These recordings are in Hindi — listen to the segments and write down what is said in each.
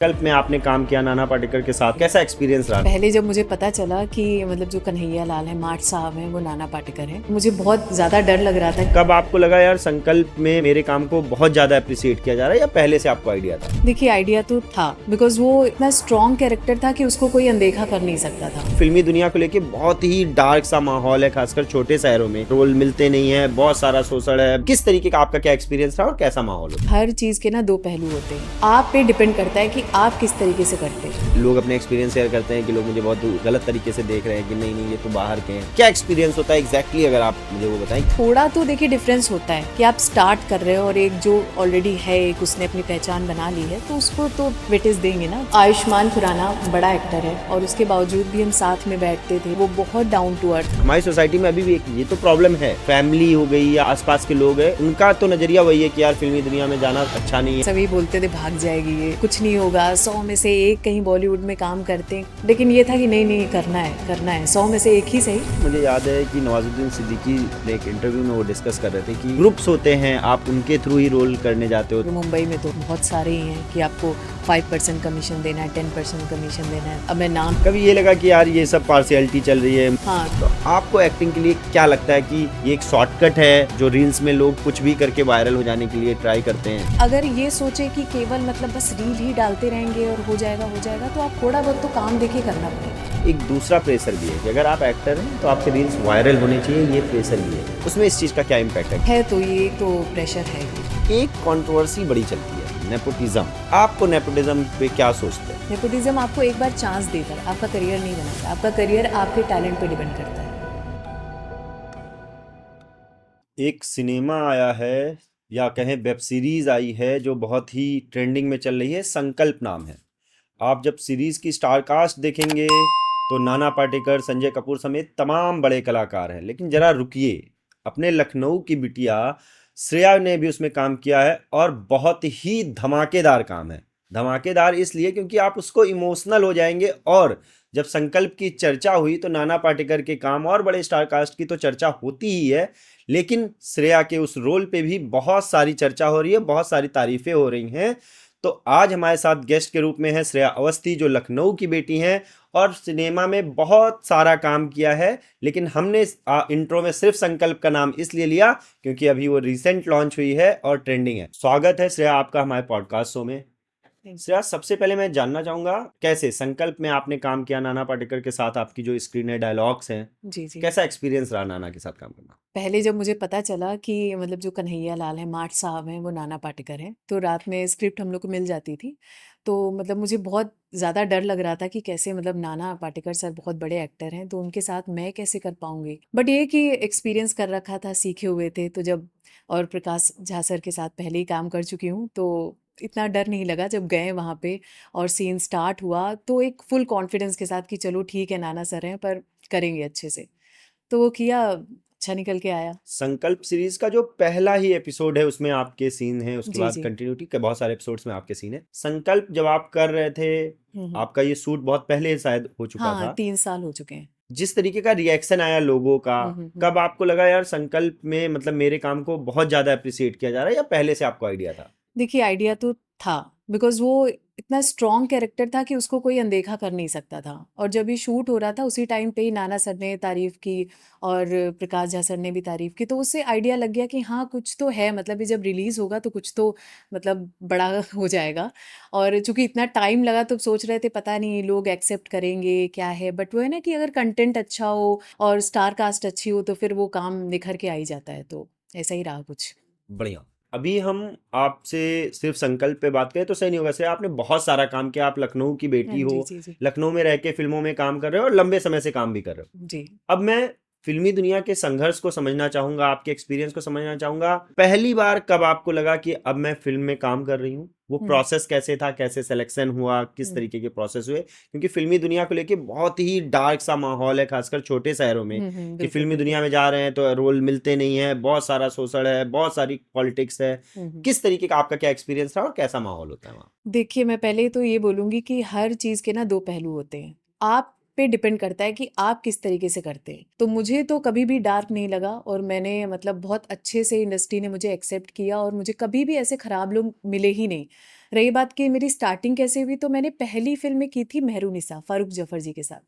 कल्प में आपने काम किया नाना पाटेकर के साथ, कैसा एक्सपीरियंस रहा? पहले जब मुझे पता चला कि मतलब जो कन्हैया लाल है, मार्ट साहब हैं, वो नाना पाटेकर हैं, मुझे बहुत ज्यादा डर लग रहा था। कब आपको लगा यार संकल्प में मेरे काम को बहुत ज्यादा अप्रिशिएट किया जा रहा है, या पहले से आपको आइडिया था? देखिए, आइडिया तो था, बिकॉज वो इतना स्ट्रॉन्ग कैरेक्टर था कि उसको कोई अनदेखा कर नहीं सकता था। फिल्मी दुनिया को लेके बहुत ही डार्क सा माहौल है, खासकर छोटे शहरों में रोल मिलते नहीं है, बहुत सारा शोषण है। किस तरीके का आपका क्या एक्सपीरियंस रहा और कैसा माहौल होता हर चीज के ना दो पहलू होते हैं, आप पे डिपेंड करता है कि आप किस तरीके से करते हैं। है? लोग अपने एक्सपीरियंस शेयर करते हैं कि लोग मुझे बहुत गलत तरीके से देख रहे हैं कि नहीं नहीं ये तो बाहर के हैं। क्या एक्सपीरियंस होता है एग्जैक्टली, अगर आप मुझे वो बताएं। थोड़ा तो देखिए डिफरेंस होता है कि आप स्टार्ट कर रहे हो और एक जो ऑलरेडी है, एक उसने अपनी पहचान बना ली है, तो उसको तो वेटेज देंगे ना। आयुष्मान खुराना बड़ा एक्टर है और उसके बावजूद भी हम साथ में बैठते थे। वो बहुत डाउन टू अर्थ। हमारी सोसाइटी में अभी भी एक ये तो प्रॉब्लम है, फैमिली हो गई या आसपास के लोग हैं, उनका तो नजरिया वही है कि यार फिल्मी दुनिया में जाना अच्छा नहीं है। सभी बोलते थे भाग जाएगी ये, कुछ नहीं होगा, 100 में से एक कहीं बॉलीवुड में काम करते हैं। लेकिन ये था कि नहीं नहीं, करना है, 100 में से एक ही सही। मुझे याद है कि नवाजुद्दीन सिद्दीकी ने एक इंटरव्यू में वो डिस्कस कर रहे थे कि ग्रुप्स होते हैं, आप उनके थ्रू ही रोल करने जाते हो। मुंबई में तो बहुत सारे ही हैं कि आपको 5% कमीशन देना है, 10% कमीशन देना है। अब मैं नाम कभी ये लगा कि यार ये सब पार्शियलिटी चल रही है? हाँ, तो आपको एक्टिंग के लिए क्या लगता है कि ये एक शॉर्टकट है जो रील्स में लोग कुछ भी करके वायरल हो जाने के लिए ट्राई करते हैं? अगर ये सोचे कि केवल मतलब बस रील ही डालते रहेंगे और हो जाएगा, तो आप थोड़ा बहुत तो काम देके करना पड़ेगा। एक दूसरा प्रेशर भी है कि अगर आप एक्टर हैं तो आपके रील्स वायरल होने चाहिए, ये प्रेशर भी है। उसमें इस चीज़ का क्या इम्पैक्ट है तो ये तो प्रेशर है ही। एक कंट्रोवर्सी बड़ी चलती है, नेपोटिज्म। आपको नेपोटिज्म पे क्या सोचते हैं? नेपोटिज्म आपको एक बार चांस देकर आपका करियर नहीं बनाता, आपका करियर आपके टैलेंट पे डिपेंड करता है। एक सिनेमा आया है या कहें वेब सीरीज आई है जो बहुत ही ट्रेंडिंग में चल रही है, संकल्प नाम है। आप जब सीरीज की स्टार कास्ट देखेंगे तो नाना पाटेकर, संजय कपूर समेत तमाम बड़े कलाकार हैं, लेकिन जरा रुकिए, अपने लखनऊ की बिटिया श्रेया ने भी उसमें काम किया है और बहुत ही धमाकेदार काम है। धमाकेदार इसलिए क्योंकि आप उसको इमोशनल हो जाएंगे। और जब संकल्प की चर्चा हुई तो नाना पाटेकर के काम और बड़े स्टार कास्ट की तो चर्चा होती ही है, लेकिन श्रेया के उस रोल पे भी बहुत सारी चर्चा हो रही है, बहुत सारी तारीफें हो रही हैं। तो आज हमारे साथ गेस्ट के रूप में है श्रेया अवस्थी, जो लखनऊ की बेटी हैं और सिनेमा में बहुत सारा काम किया है। लेकिन हमने इंट्रो में सिर्फ संकल्प का नाम इसलिए लिया क्योंकि अभी वो रिसेंट लॉन्च हुई है और ट्रेंडिंग है। स्वागत है श्रेया आपका हमारे पॉडकास्ट शो में। श्रेया, सबसे पहले मैं जानना चाहूंगा कैसे संकल्प में आपने काम किया नाना पाटेकर के साथ, आपकी जो स्क्रीन है, डायलॉग्स हैं, जी जी। कैसा एक्सपीरियंस रहा नाना के साथ काम करना? पहले जब मुझे पता चला कि मतलब जो कन्हैया लाल है, मार्ट साहब हैं, वो नाना पाटेकर हैं, तो रात में स्क्रिप्ट हम लोग को मिल जाती थी। तो मतलब मुझे बहुत ज़्यादा डर लग रहा था कि कैसे, मतलब नाना पाटेकर सर बहुत बड़े एक्टर हैं, तो उनके साथ मैं कैसे कर पाऊंगी। बट ये कि एक्सपीरियंस कर रखा था, सीखे हुए थे, तो जब और प्रकाश झा सर के साथ पहले ही काम कर चुकी हूँ, तो इतना डर नहीं लगा। जब गए वहाँ पे और सीन स्टार्ट हुआ तो एक फुल कॉन्फिडेंस के साथ कि चलो ठीक है, नाना सर हैं पर करेंगे अच्छे से, तो वो किया, अच्छा निकल के आया। संकल्प सीरीज का जो पहला ही एपिसोड है उसमें आपके सीन है, उसके जी बाद जी। कंटिन्यूटी के बहुत सारे एपिसोड्स में आपके सीन है। संकल्प जब आप कर रहे थे, हम्म। आपका ये शूट बहुत पहले शायद हो चुका हाँ, था, 3 साल हो चुके हैं। जिस तरीके का रिएक्शन आया लोगों का, हम्म। कब आपको लगा यार संकल्प में मतलब मेरे काम को बहुत ज्यादा अप्रिशिएट किया जा रहा है, या पहले से आपको आइडिया था? देखिए, आइडिया तो था, बिकॉज वो इतना स्ट्रॉन्ग कैरेक्टर था कि उसको कोई अनदेखा कर नहीं सकता था। और जब ये शूट हो रहा था उसी टाइम पे ही नाना सर ने तारीफ की और प्रकाश झा सर ने भी तारीफ की, तो उससे आइडिया लग गया कि हाँ कुछ तो है, मतलब ये जब रिलीज होगा तो कुछ तो मतलब बड़ा हो जाएगा। और चूंकि इतना टाइम लगा तो सोच रहे थे पता नहीं लोग एक्सेप्ट करेंगे क्या है, बट वो है ना कि अगर कंटेंट अच्छा हो और स्टार कास्ट अच्छी हो तो फिर वो काम निखर के आ ही जाता है, तो ऐसा ही रहा कुछ। बढ़िया। अभी हम आपसे सिर्फ संकल्प पे बात करें तो सही नहीं होगा। सर, आपने बहुत सारा काम किया, आप लखनऊ की हाँ, बेटी जी हो, जी जी। लखनऊ में रह के फिल्मों में काम कर रहे हो और लंबे समय से काम भी कर रहे हो। जी। अब मैं फिल्मी दुनिया के संघर्ष को समझना चाहूंगा, आपके एक्सपीरियंस को समझना चाहूंगा। पहली बार कब आपको लगा कि अब मैं फिल्म में काम कर रही हूँ? वो हम्म। प्रोसेस कैसे था, कैसे सिलेक्शन हुआ, किस तरीके के प्रोसेस हुए? क्योंकि फिल्मी दुनिया को लेके बहुत ही डार्क सा माहौल है, खासकर छोटे शहरों में, कि बिल्कुल फिल्मी बिल्कुल। दुनिया में जा रहे हैं तो रोल मिलते नहीं है, बहुत सारा शोषण है, बहुत सारी पॉलिटिक्स है। किस तरीके का आपका क्या एक्सपीरियंस रहा और कैसा माहौल होता है वहाँ? देखिए, मैं पहले तो ये बोलूँगी कि हर चीज़ के ना 2 पहलू होते हैं। आप पे डिपेंड करता है कि आप किस तरीके से करते हैं। तो मुझे तो कभी भी डार्क नहीं लगा और मैंने मतलब बहुत अच्छे से इंडस्ट्री ने मुझे एक्सेप्ट किया और मुझे कभी भी ऐसे खराब लोग मिले ही नहीं। रही बात कि मेरी स्टार्टिंग कैसे हुई, तो मैंने पहली फ़िल्म में की थी मेहरुनिसा, फ़ारूक जफ़र जी के साथ।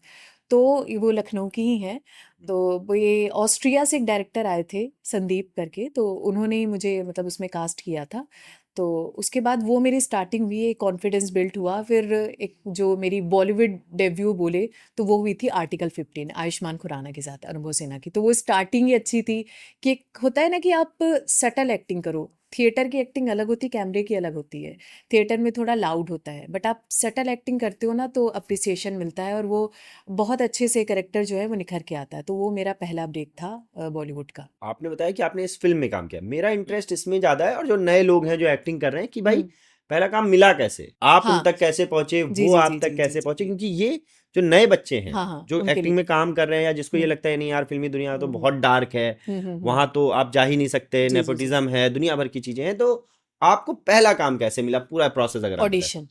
तो वो लखनऊ की ही हैं। तो वो ये ऑस्ट्रिया से एक डायरेक्टर आए थे, संदीप करके, तो उन्होंने ही मुझे मतलब उसमें कास्ट किया था। तो उसके बाद वो मेरी स्टार्टिंग हुई, एक कॉन्फिडेंस बिल्ट हुआ। फिर एक जो मेरी बॉलीवुड डेब्यू बोले, तो वो हुई थी आर्टिकल 15 आयुष्मान खुराना के साथ, अनुभव सिन्हा की। तो वो स्टार्टिंग ही अच्छी थी कि एक होता है ना कि आप सटल एक्टिंग करो। थिएटर की एक्टिंग अलग होती है, कैमरे की अलग होती है। थिएटर में थोड़ा लाउड होता है, बट आप सटल एक्टिंग करते हो ना तो अप्रिसिएशन मिलता है, और वो बहुत अच्छे से कैरेक्टर जो है वो निखर के आता है। तो वो मेरा पहला ब्रेक था बॉलीवुड का। आपने बताया कि आपने इस फिल्म में काम किया, मेरा इंटरेस्ट इसमें ज़्यादा है और जो नए लोग हैं जो एक्टिंग कर रहे हैं कि भाई हुँ। पहला काम मिला कैसे, आप उन हाँ। तक कैसे पहुंचे, जी, वो जी, आप जी, तक जी, जी, कैसे जी, पहुंचे, जी। क्योंकि ये जो नए बच्चे हैं हाँ, हाँ, जो उनके एक्टिंग लिए। में काम कर रहे हैं या जिसको ये हुँ, लगता है नहीं यार फिल्मी दुनिया तो हुँ, हुँ। बहुत डार्क है, हुँ, हुँ, हुँ। वहां तो आप जा ही नहीं सकते, जी, जी, जी। नेपोटिज्म है, दुनिया भर की चीजें हैं, तो आपको पहला काम कैसे मिला, पूरा प्रोसेस अगर आप बताएं। Audition,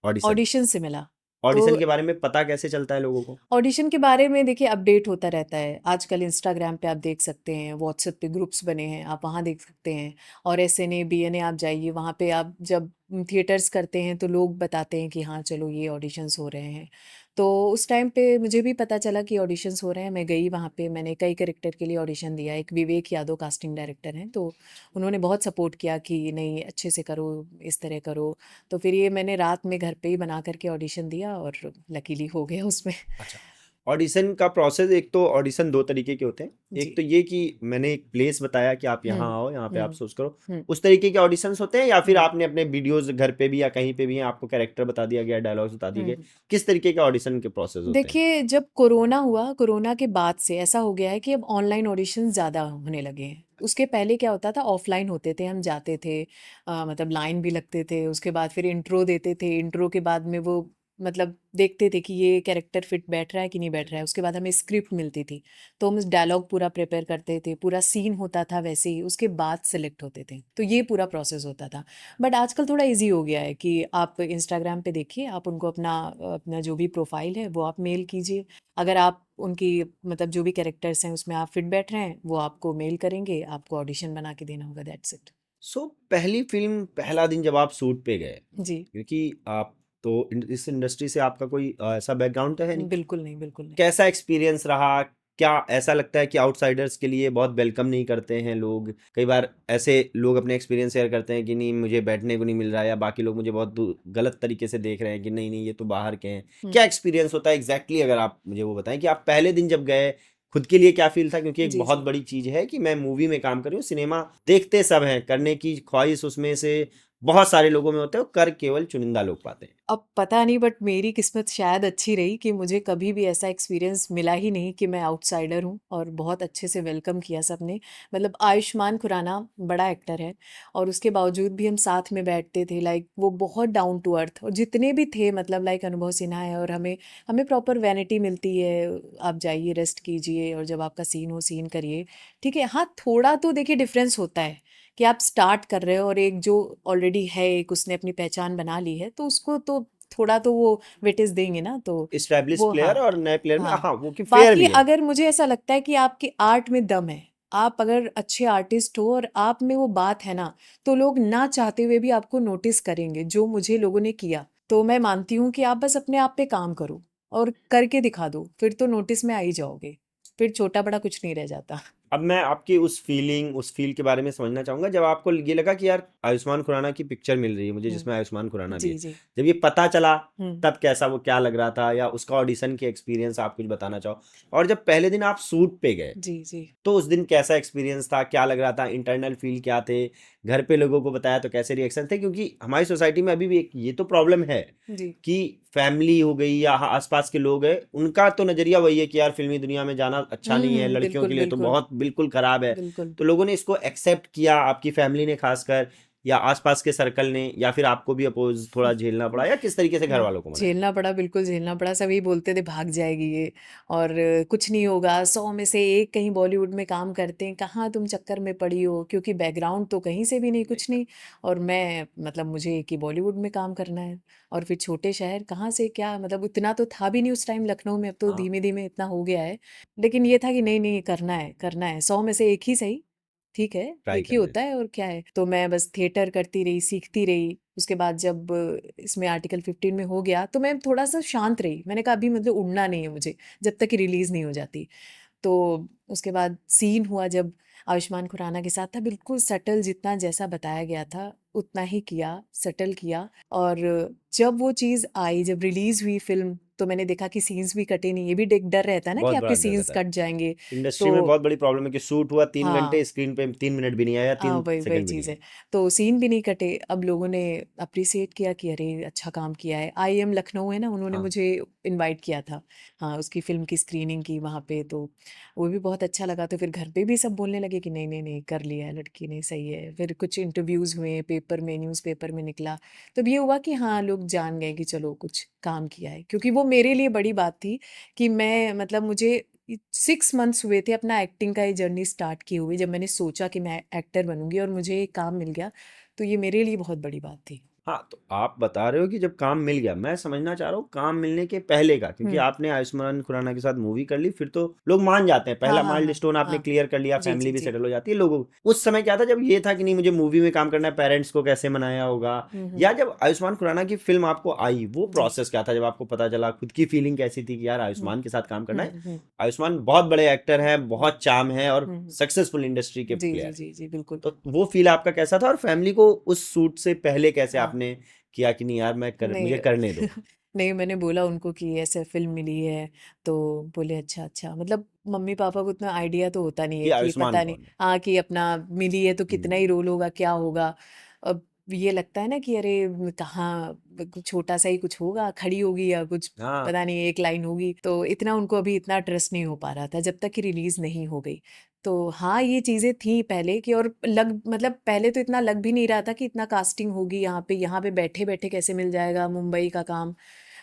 audition. ऑडिशन से मिला। तो ऑडिशन के बारे में पता कैसे चलता है लोगों को? ऑडिशन के बारे में देखिए अपडेट होता रहता है। आजकल इंस्टाग्राम पे आप देख सकते हैं, व्हाट्सएप पे ग्रुप्स बने हैं, आप वहाँ देख सकते हैं। और एसएनए, बीएनए आप जाइए, वहाँ पे आप जब थिएटर्स करते हैं तो लोग बताते हैं कि हाँ चलो ये ऑडिशंस हो रहे हैं। तो उस टाइम पे मुझे भी पता चला कि ऑडिशंस हो रहे हैं। मैं गई वहाँ पे, मैंने कई कैरेक्टर के लिए ऑडिशन दिया। एक विवेक यादव कास्टिंग डायरेक्टर हैं, तो उन्होंने बहुत सपोर्ट किया कि नहीं अच्छे से करो, इस तरह करो। तो फिर ये मैंने रात में घर पे ही बना करके ऑडिशन दिया, और लकीली हो गया उसमें। अच्छा, ऑडिशन का प्रोसेस, एक तो ऑडिशन दो तरीके के होते हैं। एक जी। तो ये कि मैंने एक प्लेस बताया कि आप यहाँ हुँ, आओ, यहाँ पे आप हुँ, सोच करो, हुँ, उस तरीके के ऑडिशंस होते हैं, या फिर हुँ, आपने अपने वीडियोस घर पे भी या कहीं पे भी हैं, आपको कैरेक्टर बता दिया गया, डायलॉग्स बता दिए हुँ, गए, हुँ। किस तरीके के ऑडिशन के प्रोसेस होते हैं? देखिए, जब कोरोना हुआ, कोरोना के बाद से ऐसा हो गया है कि अब ऑनलाइन ऑडिशन ज़्यादा होने लगे हैं। उसके पहले क्या होता था, ऑफ़लाइन होते थे, हम जाते थे, मतलब लाइन भी लगते थे, उसके बाद फिर इंट्रो देते थे, इंट्रो के बाद में वो मतलब देखते थे कि ये कैरेक्टर फिट बैठ रहा है कि नहीं बैठ रहा है। उसके बाद हमें स्क्रिप्ट मिलती थी, तो हम डायलॉग पूरा प्रिपेयर करते थे, पूरा सीन होता था वैसे ही, उसके बाद सेलेक्ट होते थे। तो ये पूरा प्रोसेस होता था। बट आजकल थोड़ा ईज़ी हो गया है कि आप इंस्टाग्राम पे देखिए, आप उनको अपना जो भी प्रोफ़ाइल है वो आप मेल कीजिए। अगर आप उनकी मतलब जो भी कैरेक्टर्स हैं उसमें आप फिट बैठ रहे हैं, वो आपको मेल करेंगे, आपको ऑडिशन बना के देना होगा, दैट्स इट। सो पहली फिल्म, पहला दिन जब आप शूट पे गए, जी। क्योंकि आप तो इस इंडस्ट्री से आपका कोई ऐसा बैकग्राउंड तो है नहीं, बिल्कुल नहीं, बिल्कुल नहीं। कैसा एक्सपीरियंस रहा? क्या ऐसा लगता है कि आउटसाइडर्स के लिए बहुत वेलकम नहीं करते हैं लोग? कई बार ऐसे लोग अपने एक्सपीरियंस शेयर करते हैं कि नहीं मुझे बैठने को नहीं मिल रहा है, या बाकी लोग मुझे बहुत गलत तरीके से देख रहे हैं कि नहीं नहीं ये तो बाहर के हैं। हुँ, क्या एक्सपीरियंस होता है एग्जैक्टली अगर आप मुझे वो बताएं कि आप पहले दिन जब गए, खुद के लिए क्या फील था? क्योंकि एक जी, बहुत जी। बड़ी चीज है कि मैं मूवी में काम कर रही हूँ, सिनेमा देखते सब हैं, करने की ख्वाहिश उसमें से बहुत सारे लोगों में होते हैं, वो कर केवल चुनिंदा लोग पाते हैं। अब पता नहीं, बट मेरी किस्मत शायद अच्छी रही कि मुझे कभी भी ऐसा एक्सपीरियंस मिला ही नहीं कि मैं आउटसाइडर हूँ, और बहुत अच्छे से वेलकम किया सबने। मतलब आयुष्मान खुराना बड़ा एक्टर है, और उसके बावजूद भी हम साथ में बैठते थे, लाइक वो बहुत डाउन टू अर्थ, और जितने भी थे मतलब लाइक अनुभव सिन्हा है, और हमें हमें प्रॉपर वैनिटी मिलती है। आप जाइए, रेस्ट कीजिए, और जब आपका सीन हो सीन करिए। ठीक है, हाँ थोड़ा तो देखिए डिफरेंस होता है कि आप स्टार्ट कर रहे हो, और एक जो ऑलरेडी है, एक उसने अपनी पहचान बना ली है, तो उसको तो थोड़ा तो वो वेटेज देंगे ना, तो इस्टेब्लिश वो हाँ, प्लेयर और नए प्लेयर में हाँ। हाँ वो कि फेयर बाकी भी है। अगर मुझे ऐसा लगता है कि आपके आर्ट में दम है, आप अगर अच्छे आर्टिस्ट हो और आप में वो बात है ना, तो लोग ना चाहते हुए भी आपको नोटिस करेंगे, जो मुझे लोगों ने किया। तो मैं मानती हूँ कि आप बस अपने आप पे काम करो और करके दिखा दो, फिर तो नोटिस में आ ही जाओगे। फिर छोटा-बड़ा कुछ नहीं रह जाता। अब मैं आपकी उस फीलिंग, उस फील के बारे में समझना चाहूंगा जब आपको ये लगा कि यार आयुष्मान खुराना की पिक्चर मिल रही है मुझे हुँ। जिसमें आयुष्मान खुराना भी है, जी, जी। जब ये पता चला, हुँ। तब कैसा, वो क्या लग रहा था, या उसका ऑडिशन के एक्सपीरियंस आप कुछ बताना चाहो? और जब पहले दिन आप शूट पे गए, जी, जी। तो उस दिन कैसा एक्सपीरियंस था, क्या लग रहा था, इंटरनल फील क्या थे, घर पे लोगों को बताया तो कैसे रिएक्शन थे? क्योंकि हमारी सोसाइटी में अभी भी एक ये तो प्रॉब्लम है जी। कि फैमिली हो गई या आसपास के लोग हैं, उनका तो नजरिया वही है कि यार फिल्मी दुनिया में जाना अच्छा हुँ, नहीं है, हुँ। लड़कियों बिल्कुल, के लिए तो बिल्कुल। बहुत बिल्कुल खराब है। बिल्कुल। तो लोगों ने इसको एक्सेप्ट किया, आपकी फैमिली ने खासकर, या आसपास के सर्कल ने, या फिर आपको भी अपोज थोड़ा झेलना पड़ा, या किस तरीके से घर वालों को मनाया? झेलना पड़ा, बिल्कुल झेलना पड़ा। सभी बोलते थे भाग जाएगी ये, और कुछ नहीं होगा, 100 में से 1 कहीं बॉलीवुड में काम करते हैं, कहाँ तुम चक्कर में पड़ी हो? क्योंकि बैकग्राउंड तो कहीं से भी नहीं, नहीं कुछ कर। नहीं। और मैं मतलब मुझे एक ही बॉलीवुड में काम करना है, और फिर छोटे शहर कहाँ से क्या, मतलब उतना तो था भी नहीं उस टाइम लखनऊ में, अब तो हाँ, धीमे-धीमे इतना हो गया है। लेकिन ये था कि नहीं, नहीं करना है, करना है, 100 में से 1 ही सही, ठीक है, ट्राई एक कर ही ले। होता है और क्या है। तो मैं बस थिएटर करती रही, सीखती रही। उसके बाद जब इसमें आर्टिकल 15 में हो गया तो मैं थोड़ा सा शांत रही। मैंने कहा अभी मतलब उड़ना नहीं है मुझे, जब तक कि रिलीज नहीं हो जाती। तो उसके बाद सीन हुआ जब आयुष्मान खुराना के साथ था, बिल्कुल सटल, जितना जैसा बताया गया था उतना ही किया, सटल किया। और जब वो चीज़ आई, जब रिलीज हुई फिल्म, तो मैंने देखा कि सीन्स भी कटे नहीं। ये भी एक डर रहता है ना कि बहुत बड़ा आपके डर सीन्स रहता है। कट जाएंगे। इंडस्ट्री तो में बहुत बड़ी प्रॉब्लम है कि शूट हुआ 3 घंटे, हाँ, स्क्रीन पे 3 मिनट भी नहीं आया, हाँ, तीन वही वही सेकंड भी नहीं चीज़ आया। है। तो सीन भी नहीं कटे। अब लोगों ने अप्रिसिएट किया कि अरे अच्छा काम किया है। IM लखनऊ है ना, उन्होंने हाँ। मुझे इनवाइट किया था, हाँ, उसकी फिल्म की स्क्रीनिंग की वहाँ पे। तो वो भी बहुत अच्छा लगा। तो फिर घर पे भी सब बोलने लगे कि नहीं नहीं नहीं, कर लिया है लड़की ने, सही है। फिर कुछ इंटरव्यूज़ हुए, पेपर में, न्यूज़पेपर में निकला। तब ये हुआ कि हाँ, लोग जान गए कि चलो कुछ काम किया है। क्योंकि वो मेरे लिए बड़ी बात थी कि मैं, मतलब मुझे 6 मंथ्स हुए थे अपना एक्टिंग का ये जर्नी स्टार्ट की हुई, जब मैंने सोचा कि मैं एक्टर बनूंगी और मुझे ये काम मिल गया। तो ये मेरे लिए बहुत बड़ी बात थी। हाँ, तो आप बता रहे हो कि जब काम मिल गया, मैं समझना चाह रहा हूँ काम मिलने के पहले का, क्योंकि हम्म। आपने आयुष्मान खुराना के साथ मूवी कर ली, फिर तो लोग मान जाते हैं, हाँ पहला हाँ हाँ माइलस्टोन आपने हाँ। क्लियर कर लिया, जी जी फैमिली भी जी। सेटल हो जाती है लोगों। उस समय क्या था जब ये था कि नहीं मुझे मूवी में काम करना है, पेरेंट्स को कैसे मनाया होगा, हम्म। या जब आयुष्मान खुराना की फिल्म आपको आई, वो जी। प्रोसेस क्या था जब आपको पता चला, खुद की फीलिंग कैसी थी कि यार हम्म आयुष्मान के साथ काम करना है। हम्म। आयुष्मान बहुत बड़े एक्टर हैं, हम्म बहुत चार्म है और हम्म। सक्सेसफुल इंडस्ट्री के जी प्लेयर जी हैं। जी जी, बिल्कुल। तो वो फील आपका कैसा था, और फैमिली को उस सूट से पहले कैसे हाँ। आपने किया कि नहीं यार नहीं मुझे करने दो। नहीं, मैंने बोला उनको कि ऐसे फिल्म मिली है। तो बोले अच्छा अच्छा। मतलब मम्मी पापा को उतना आइडिया तो होता नहीं कि है कि आयुष्मान पता नहीं, कौन है। हाँ, कि अपना मिली है तो कितना ही हम्म। रोल होगा, क्या होगा। अब ये लगता है ना कि अरे कहाँ, कुछ छोटा सा ही कुछ होगा, खड़ी होगी या कुछ, हाँ। पता नहीं, एक लाइन होगी। तो इतना उनको अभी इतना ट्रस्ट नहीं हो पा रहा था जब तक कि रिलीज नहीं हो गई। तो हाँ, ये चीज़ें थी पहले की। और लग, मतलब पहले तो इतना लग भी नहीं रहा था कि इतना कास्टिंग होगी यहाँ पे बैठे बैठे कैसे मिल जाएगा मुंबई का काम।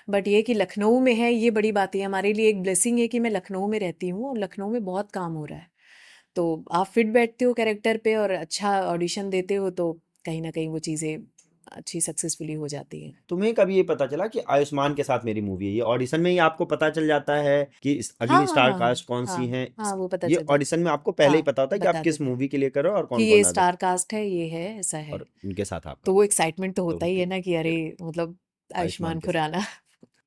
बट ये कि लखनऊ में है, ये बड़ी बात है हमारे लिए। एक ब्लेसिंग है कि मैं लखनऊ में रहती हूँ और लखनऊ में बहुत काम हो रहा है। तो आप फिट बैठते हो कैरेक्टर पे और अच्छा ऑडिशन देते हो, तो कहीं ना कहीं वो चीज़ें अच्छी सक्सेसफुली हो जाती हैं। तुम्हें कभी ये पता चला कि आयुष्मान के साथ मेरी मूवी है, ये ऑडिशन में ही आपको पता चल जाता है कि हाँ अगली हाँ स्टार हाँ हाँ कास्ट कौन सी हाँ है? हाँ, वो पता ये चल जाता। ऑडिशन में आपको पहले ही हाँ, पता होता है कि आप बता किस देते हैं मूवी के लिए कर रहे हो और कि कौन ये कौन स्टार कास्ट है, ये है, ऐसा है। और उनके साथ आपका तो वो एक्साइटमेंट तो होता ही है ओके। ना कि अरे, मतलब आयुष्मान आयुष्मान के साथ। खुराना।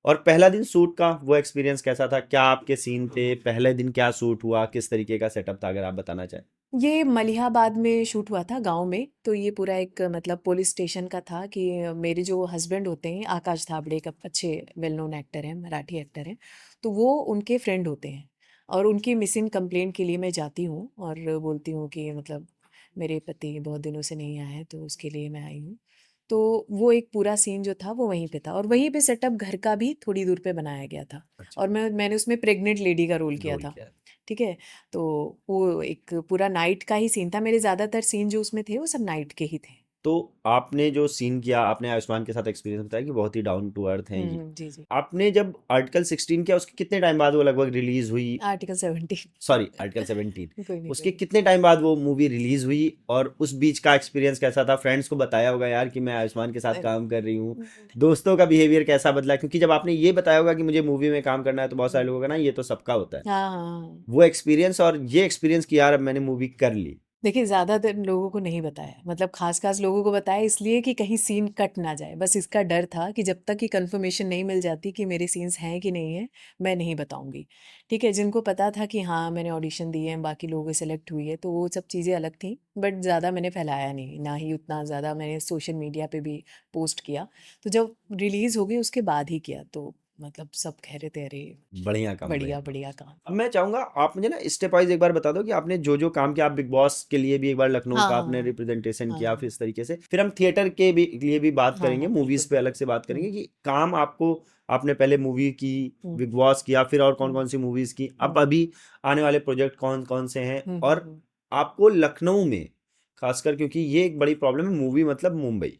और पहला दिन शूट का वो एक्सपीरियंस कैसा था, क्या आपके सीन थे पहले दिन, क्या शूट हुआ, किस तरीके का सेटअप था, अगर आप बताना चाहें। ये मलिहाबाद में शूट हुआ था, गांव में। तो ये पूरा एक मतलब पुलिस स्टेशन का था कि मेरे जो हस्बैंड होते हैं आकाश धाबड़े, एक अच्छे वेल नोन एक्टर हैं, मराठी एक्टर हैं। तो वो उनके फ्रेंड होते हैं। और उनकी मिसिंग कंप्लेंट के लिए मैं जाती हूँ और बोलती हूँ कि मतलब मेरे पति बहुत दिनों से नहीं आए हैं, तो उसके लिए मैं आई हूँ। तो वो एक पूरा सीन जो था वो वहीं पे था, और वहीं पे सेटअप घर का भी थोड़ी दूर पे बनाया गया था। अच्छा। और मैंने उसमें प्रेग्नेंट लेडी का रोल किया रोल था। किया। ठीक है। तो वो एक पूरा नाइट का ही सीन था। मेरे ज़्यादातर सीन जो उसमें थे वो सब नाइट के ही थे। तो आपने जो सीन किया, आपने आयुष्मान के साथ एक्सपीरियंस बताया कि बहुत ही डाउन टू अर्थ हैं ये। जी जी। आपने जब आर्टिकल 16 किया, उसके कितने टाइम बाद वो लगभग रिलीज हुई? आर्टिकल 17। Sorry, article 17। कोई नहीं, कोई उसके नहीं। कितने टाइम बाद वो मूवी रिलीज हुई, और उस बीच का एक्सपीरियंस कैसा था? फ्रेंड्स को बताया होगा यार कि मैं आयुष्मान के साथ अ, काम कर रही हूँ। न- दोस्तों का बिहेवियर कैसा बदला? क्योंकि जब आपने ये बताया होगा कि मुझे मूवी में काम करना है, तो बहुत सारे न- लोगों का ना, ये तो सबका होता है हाँ हाँ हाँ। वो एक्सपीरियंस, और ये एक्सपीरियंस कि यार अब मैंने मूवी कर ली। देखिए, ज़्यादातर लोगों को नहीं बताया, मतलब खास खास लोगों को बताया इसलिए कि कहीं सीन कट ना जाए। बस इसका डर था कि जब तक कि कंफर्मेशन नहीं मिल जाती कि मेरे सीन्स हैं कि नहीं है, मैं नहीं बताऊंगी। ठीक है, जिनको पता था कि हाँ मैंने ऑडिशन दिए हैं, बाकी लोगों सेलेक्ट हुई है, तो वो सब चीज़ें अलग थी। बट ज़्यादा मैंने फैलाया नहीं, ना ही उतना ज़्यादा मैंने सोशल मीडिया पे भी पोस्ट किया। तो जब रिलीज़ हो गई उसके बाद ही किया, तो मतलब सब कह रहे थे अरे बढ़िया काम, बढ़िया बढ़िया काम। बढ़िया काम। अब मैं चाहूंगा आप मुझे ना स्टेप वाइज एक बार बता दो कि आपने जो जो काम किया। आप बिग बॉस के लिए भी एक बार लखनऊ हाँ का हाँ आपने रिप्रेजेंटेशन हाँ किया, हाँ फिर इस तरीके से फिर हम थिएटर के भी लिए भी बात हाँ हाँ करेंगे, हाँ, मूवीज बिल्कुल। पे अलग से बात हम्म करेंगे कि काम आपको, आपने पहले मूवी की, हम्म बिग बॉस किया, फिर और कौन हम्म कौन सी मूवीज की, अब हम्म अभी आने वाले प्रोजेक्ट कौन कौन से हैं, हम्म हम्म और हम्म आपको लखनऊ में खासकर, क्योंकि ये एक बड़ी प्रॉब्लम है, मूवी मतलब मुंबई,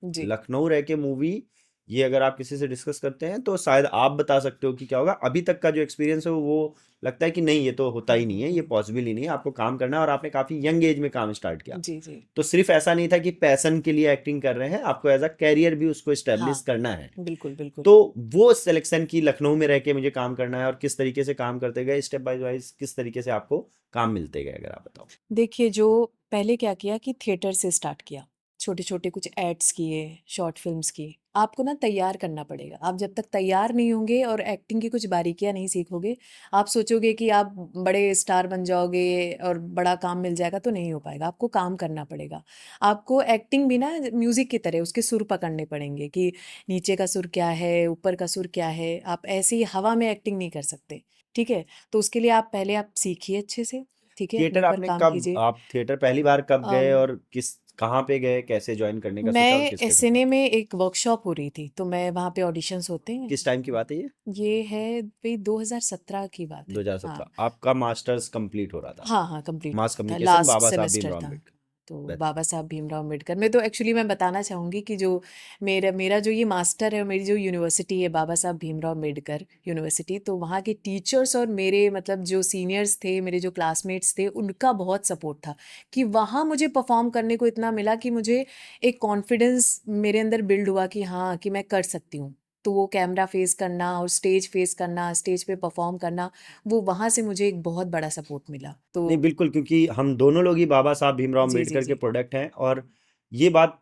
जी। लखनऊ रह के मूवी ये अगर आप किसी से डिस्कस करते हैं तो शायद आप बता सकते हो कि क्या होगा। अभी तक का जो एक्सपीरियंस है वो लगता है कि नहीं, ये तो होता ही नहीं है, ये पॉसिबल ही नहीं है, आपको काम करना है। और आपने काफ़ी यंग एज में काम स्टार्ट किया, जी जी। तो सिर्फ ऐसा नहीं था कि पैशन के लिए एक्टिंग कर रहे हैं, आपको एज अ कैरियर भी उसको हाँ, इस्टेब्लिश करना है। बिल्कुल बिल्कुल। तो वो सिलेक्शन की लखनऊ में रह के मुझे काम करना है, और किस तरीके से काम करते गए स्टेप बाय वाइज, किस तरीके से आपको काम मिलते गए, अगर आप बताओ। देखिए, जो पहले क्या किया कि थिएटर से स्टार्ट किया, छोटे छोटे कुछ एड्स किए, शॉर्ट फिल्म्स की। आपको ना तैयार करना पड़ेगा। आप जब तक तैयार नहीं होंगे और एक्टिंग की कुछ बारीकियां नहीं सीखोगे, आप सोचोगे कि आप बड़े स्टार बन जाओगे और बड़ा काम मिल जाएगा, तो नहीं हो पाएगा। आपको काम करना पड़ेगा। आपको एक्टिंग भी ना म्यूजिक की तरह उसके सुर पकड़ने पड़ेंगे कि नीचे का सुर क्या है, ऊपर का सुर क्या है। आप ऐसे ही हवा में एक्टिंग नहीं कर सकते। ठीक है, तो उसके लिए आप पहले आप सीखिए अच्छे से। ठीक है, अपने थिएटर ऊपर आपने काम कब, कीजिए। आप थिएटर पहली बार कब गए, अम, और किस, कहाँ पे गए, कैसे ज्वाइन करने का सोचा और मैं किसके साथ? एसएनए में एक वर्कशॉप हो रही थी, तो मैं वहाँ पे ऑडिशंस होते हैं। किस टाइम की बात है ये? ये है भाई 2017 की बात है। हाँ 2017 आपका मास्टर्स कंप्लीट हो रहा था, हाँ हाँ, कंप्लीट मास हुआ था, कम्युनिकेशन, लास्ट बाबा साहब सेमेस्टर भीमराव था। अम्बेडकर। तो बेहतरीन। बाबा साहब भीमराव अम्बेडकर में, तो एक्चुअली मैं बताना चाहूँगी कि जो मेरा मेरा जो ये मास्टर है, मेरी जो यूनिवर्सिटी है बाबा साहब भीमराव अम्बेडकर यूनिवर्सिटी, तो वहाँ के टीचर्स और मेरे मतलब जो सीनियर्स थे, मेरे जो क्लासमेट्स थे, उनका बहुत सपोर्ट था कि वहाँ मुझे परफॉर्म करने को इतना मिला कि मुझे एक कॉन्फिडेंस मेरे अंदर बिल्ड हुआ कि हाँ, कि मैं कर सकती हूँ। तो वो कैमरा फेस करना और स्टेज फेस करना, स्टेज पे परफॉर्म करना, वो वहाँ से मुझे एक बहुत बड़ा सपोर्ट मिला। तो नहीं बिल्कुल, क्योंकि हम दोनों लोग ही बाबा साहब भीमराव जी जी अम्बेडकर के जी। प्रोडक्ट हैं, और ये बात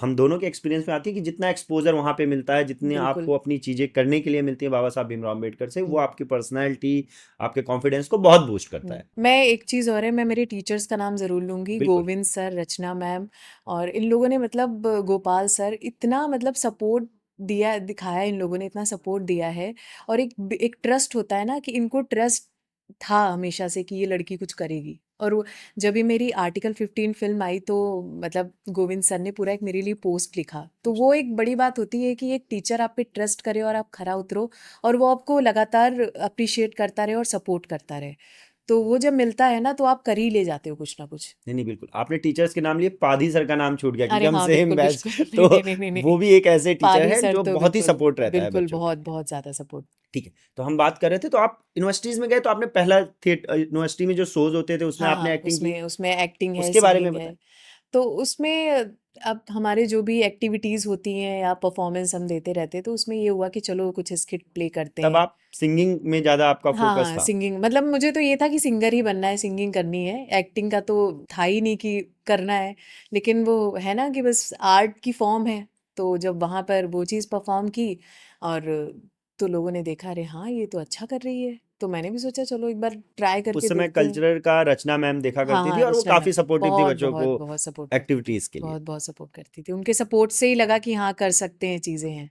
हम दोनों के एक्सपीरियंस में आती है कि जितना एक्सपोजर वहाँ पे मिलता है, जितने बिल्कुल। आपको अपनी चीज़ें करने के लिए मिलती है बाबा साहब भीमराव अम्बेडकर से, वो हम्म, आपकी पर्सनैलिटी, आपके कॉन्फिडेंस को बहुत बूस्ट करता है। मैं एक चीज़ और है, मैं मेरे टीचर्स का नाम ज़रूर लूँगी, बिल्कुल। गोविंद सर, रचना मैम, और इन लोगों ने मतलब गोपाल सर, इतना मतलब सपोर्ट दिया, दिखाया, इन लोगों ने इतना सपोर्ट दिया है। और एक ट्रस्ट होता है ना, कि इनको ट्रस्ट था हमेशा से कि ये लड़की कुछ करेगी। और जब ये मेरी आर्टिकल 15 फिल्म आई, तो मतलब गोविंद सर ने पूरा एक मेरे लिए पोस्ट लिखा। तो वो एक बड़ी बात होती है कि एक टीचर आप पे ट्रस्ट करे और आप खरा उतरो, और वो आपको लगातार अप्रिशिएट करता रहे और सपोर्ट करता रहे। तो वो जब मिलता है ना, तो आप कर ही ले जाते हो कुछ ना कुछ। नहीं नहीं बिल्कुल, आपने टीचर्स के नाम लिए, पाधी सर का नाम छूट गया क्योंकि अरे हम हाँ, सेम बिल्कुल बैच। बिल्कुल। तो नहीं नहीं नहीं नहीं नहीं। वो भी एक ऐसे टीचर पारी हैं सर जो तो बहुत ही बिल्कुल सपोर्ट रहता है बिल्कुल, बच्चों को। बहुत बहुत ज़्यादा सपोर्ट। ठीक है, तो हम बात कर रहे थे, तो आप यूनिवर्सिटीज में गए, तो आपने पहला थिएटर, यूनिवर्सिटी में जो शोज होते थे उसमें हाँ आपने हाँ, एक्टिंग की, उसमें उसमें एक्टिंग है, उसके बारे में सिंगिंग बताएं। है। तो उसमें अब हमारे जो भी एक्टिविटीज़ होती हैं या परफॉर्मेंस हम देते रहते हैं, तो उसमें ये हुआ कि चलो कुछ स्किट प्ले करते तब हैं। आप सिंगिंग में ज़्यादा आपका हाँ फोकस हाँ, था? सिंगिंग, मतलब मुझे तो ये था कि सिंगर ही बनना है, सिंगिंग करनी है। एक्टिंग का तो था ही नहीं कि करना है। लेकिन वो है ना कि बस आर्ट की फॉर्म है। तो जब वहाँ पर वो चीज़ परफॉर्म की, और तो लोगों ने देखा, अरे हाँ, ये तो अच्छा कर रही है। तो मैंने भी सोचा चलो एक बार ट्राई उस करके समय देखते हैं। कल्चरल का रचना मैम देखा हाँ करती थी, हाँ, और वो रचना मैम काफ़ी सपोर्टिव थी बहुत बच्चों बहुत को बहुत सपोर्ट करती थी। एक्टिविटीज़ के लिए। बहुत बहुत सपोर्ट करती थी। उनके सपोर्ट से ही लगा कि हाँ, कर सकते हैं, चीज़ें हैं।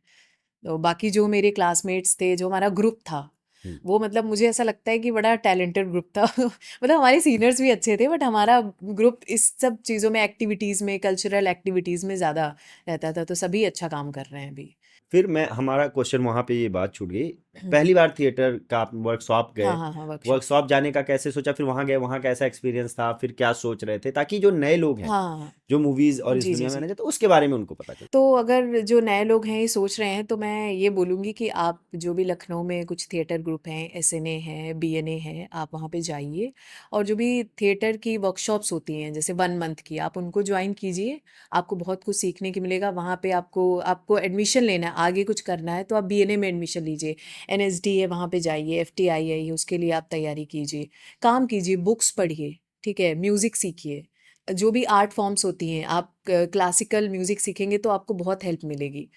तो बाकी जो मेरे क्लासमेट्स थे, जो हमारा ग्रुप था, हम्म। वो मतलब मुझे ऐसा लगता है कि बड़ा टैलेंटेड ग्रुप था। मतलब हमारे सीनियर्स भी अच्छे थे, बट हमारा ग्रुप इस सब चीज़ों में, एक्टिविटीज़ में, कल्चरल एक्टिविटीज़ में ज़्यादा रहता था। तो सभी अच्छा काम कर रहे हैं अभी। फिर मैं, हमारा क्वेश्चन वहाँ पे ये बात छूट गई, पहली बार थिएटर का आप वर्कशॉप हाँ गए, हाँ हाँ, वर्कशॉप। वर्कशॉप जाने का कैसे सोचा, फिर वहाँ गए, वहाँ कैसा एक्सपीरियंस था, फिर क्या सोच रहे थे, ताकि जो नए लोग हैं, हाँ हाँ, जो मूवीज़ और इस जी जी दुनिया में जी। आने, तो उसके बारे में उनको पता चले। तो अगर जो नए लोग हैं ये सोच रहे हैं, तो मैं ये बोलूँगी कि आप जो भी लखनऊ में कुछ थिएटर ग्रुप हैं, एसएनए है, बीएनए है, आप वहाँ पे जाइए। और जो भी थिएटर की वर्कशॉप्स होती हैं, जैसे 1 मंथ की, आप उनको ज्वाइन कीजिए। आपको बहुत कुछ सीखने की मिलेगा वहाँ पे। आपको आपको एडमिशन लेना है, आगे कुछ करना है, तो आप बीएनए में एडमिशन लीजिए। एनएसडी है, वहाँ पे जाइए। एफटीआई है, उसके लिए आप तैयारी कीजिए, काम कीजिए, बुक्स पढ़िए। ठीक है, म्यूज़िक सीखिए। जो भी आर्ट फॉर्म्स होती हैं, आप क्लासिकल म्यूज़िक सीखेंगे तो आपको बहुत हेल्प मिलेगी।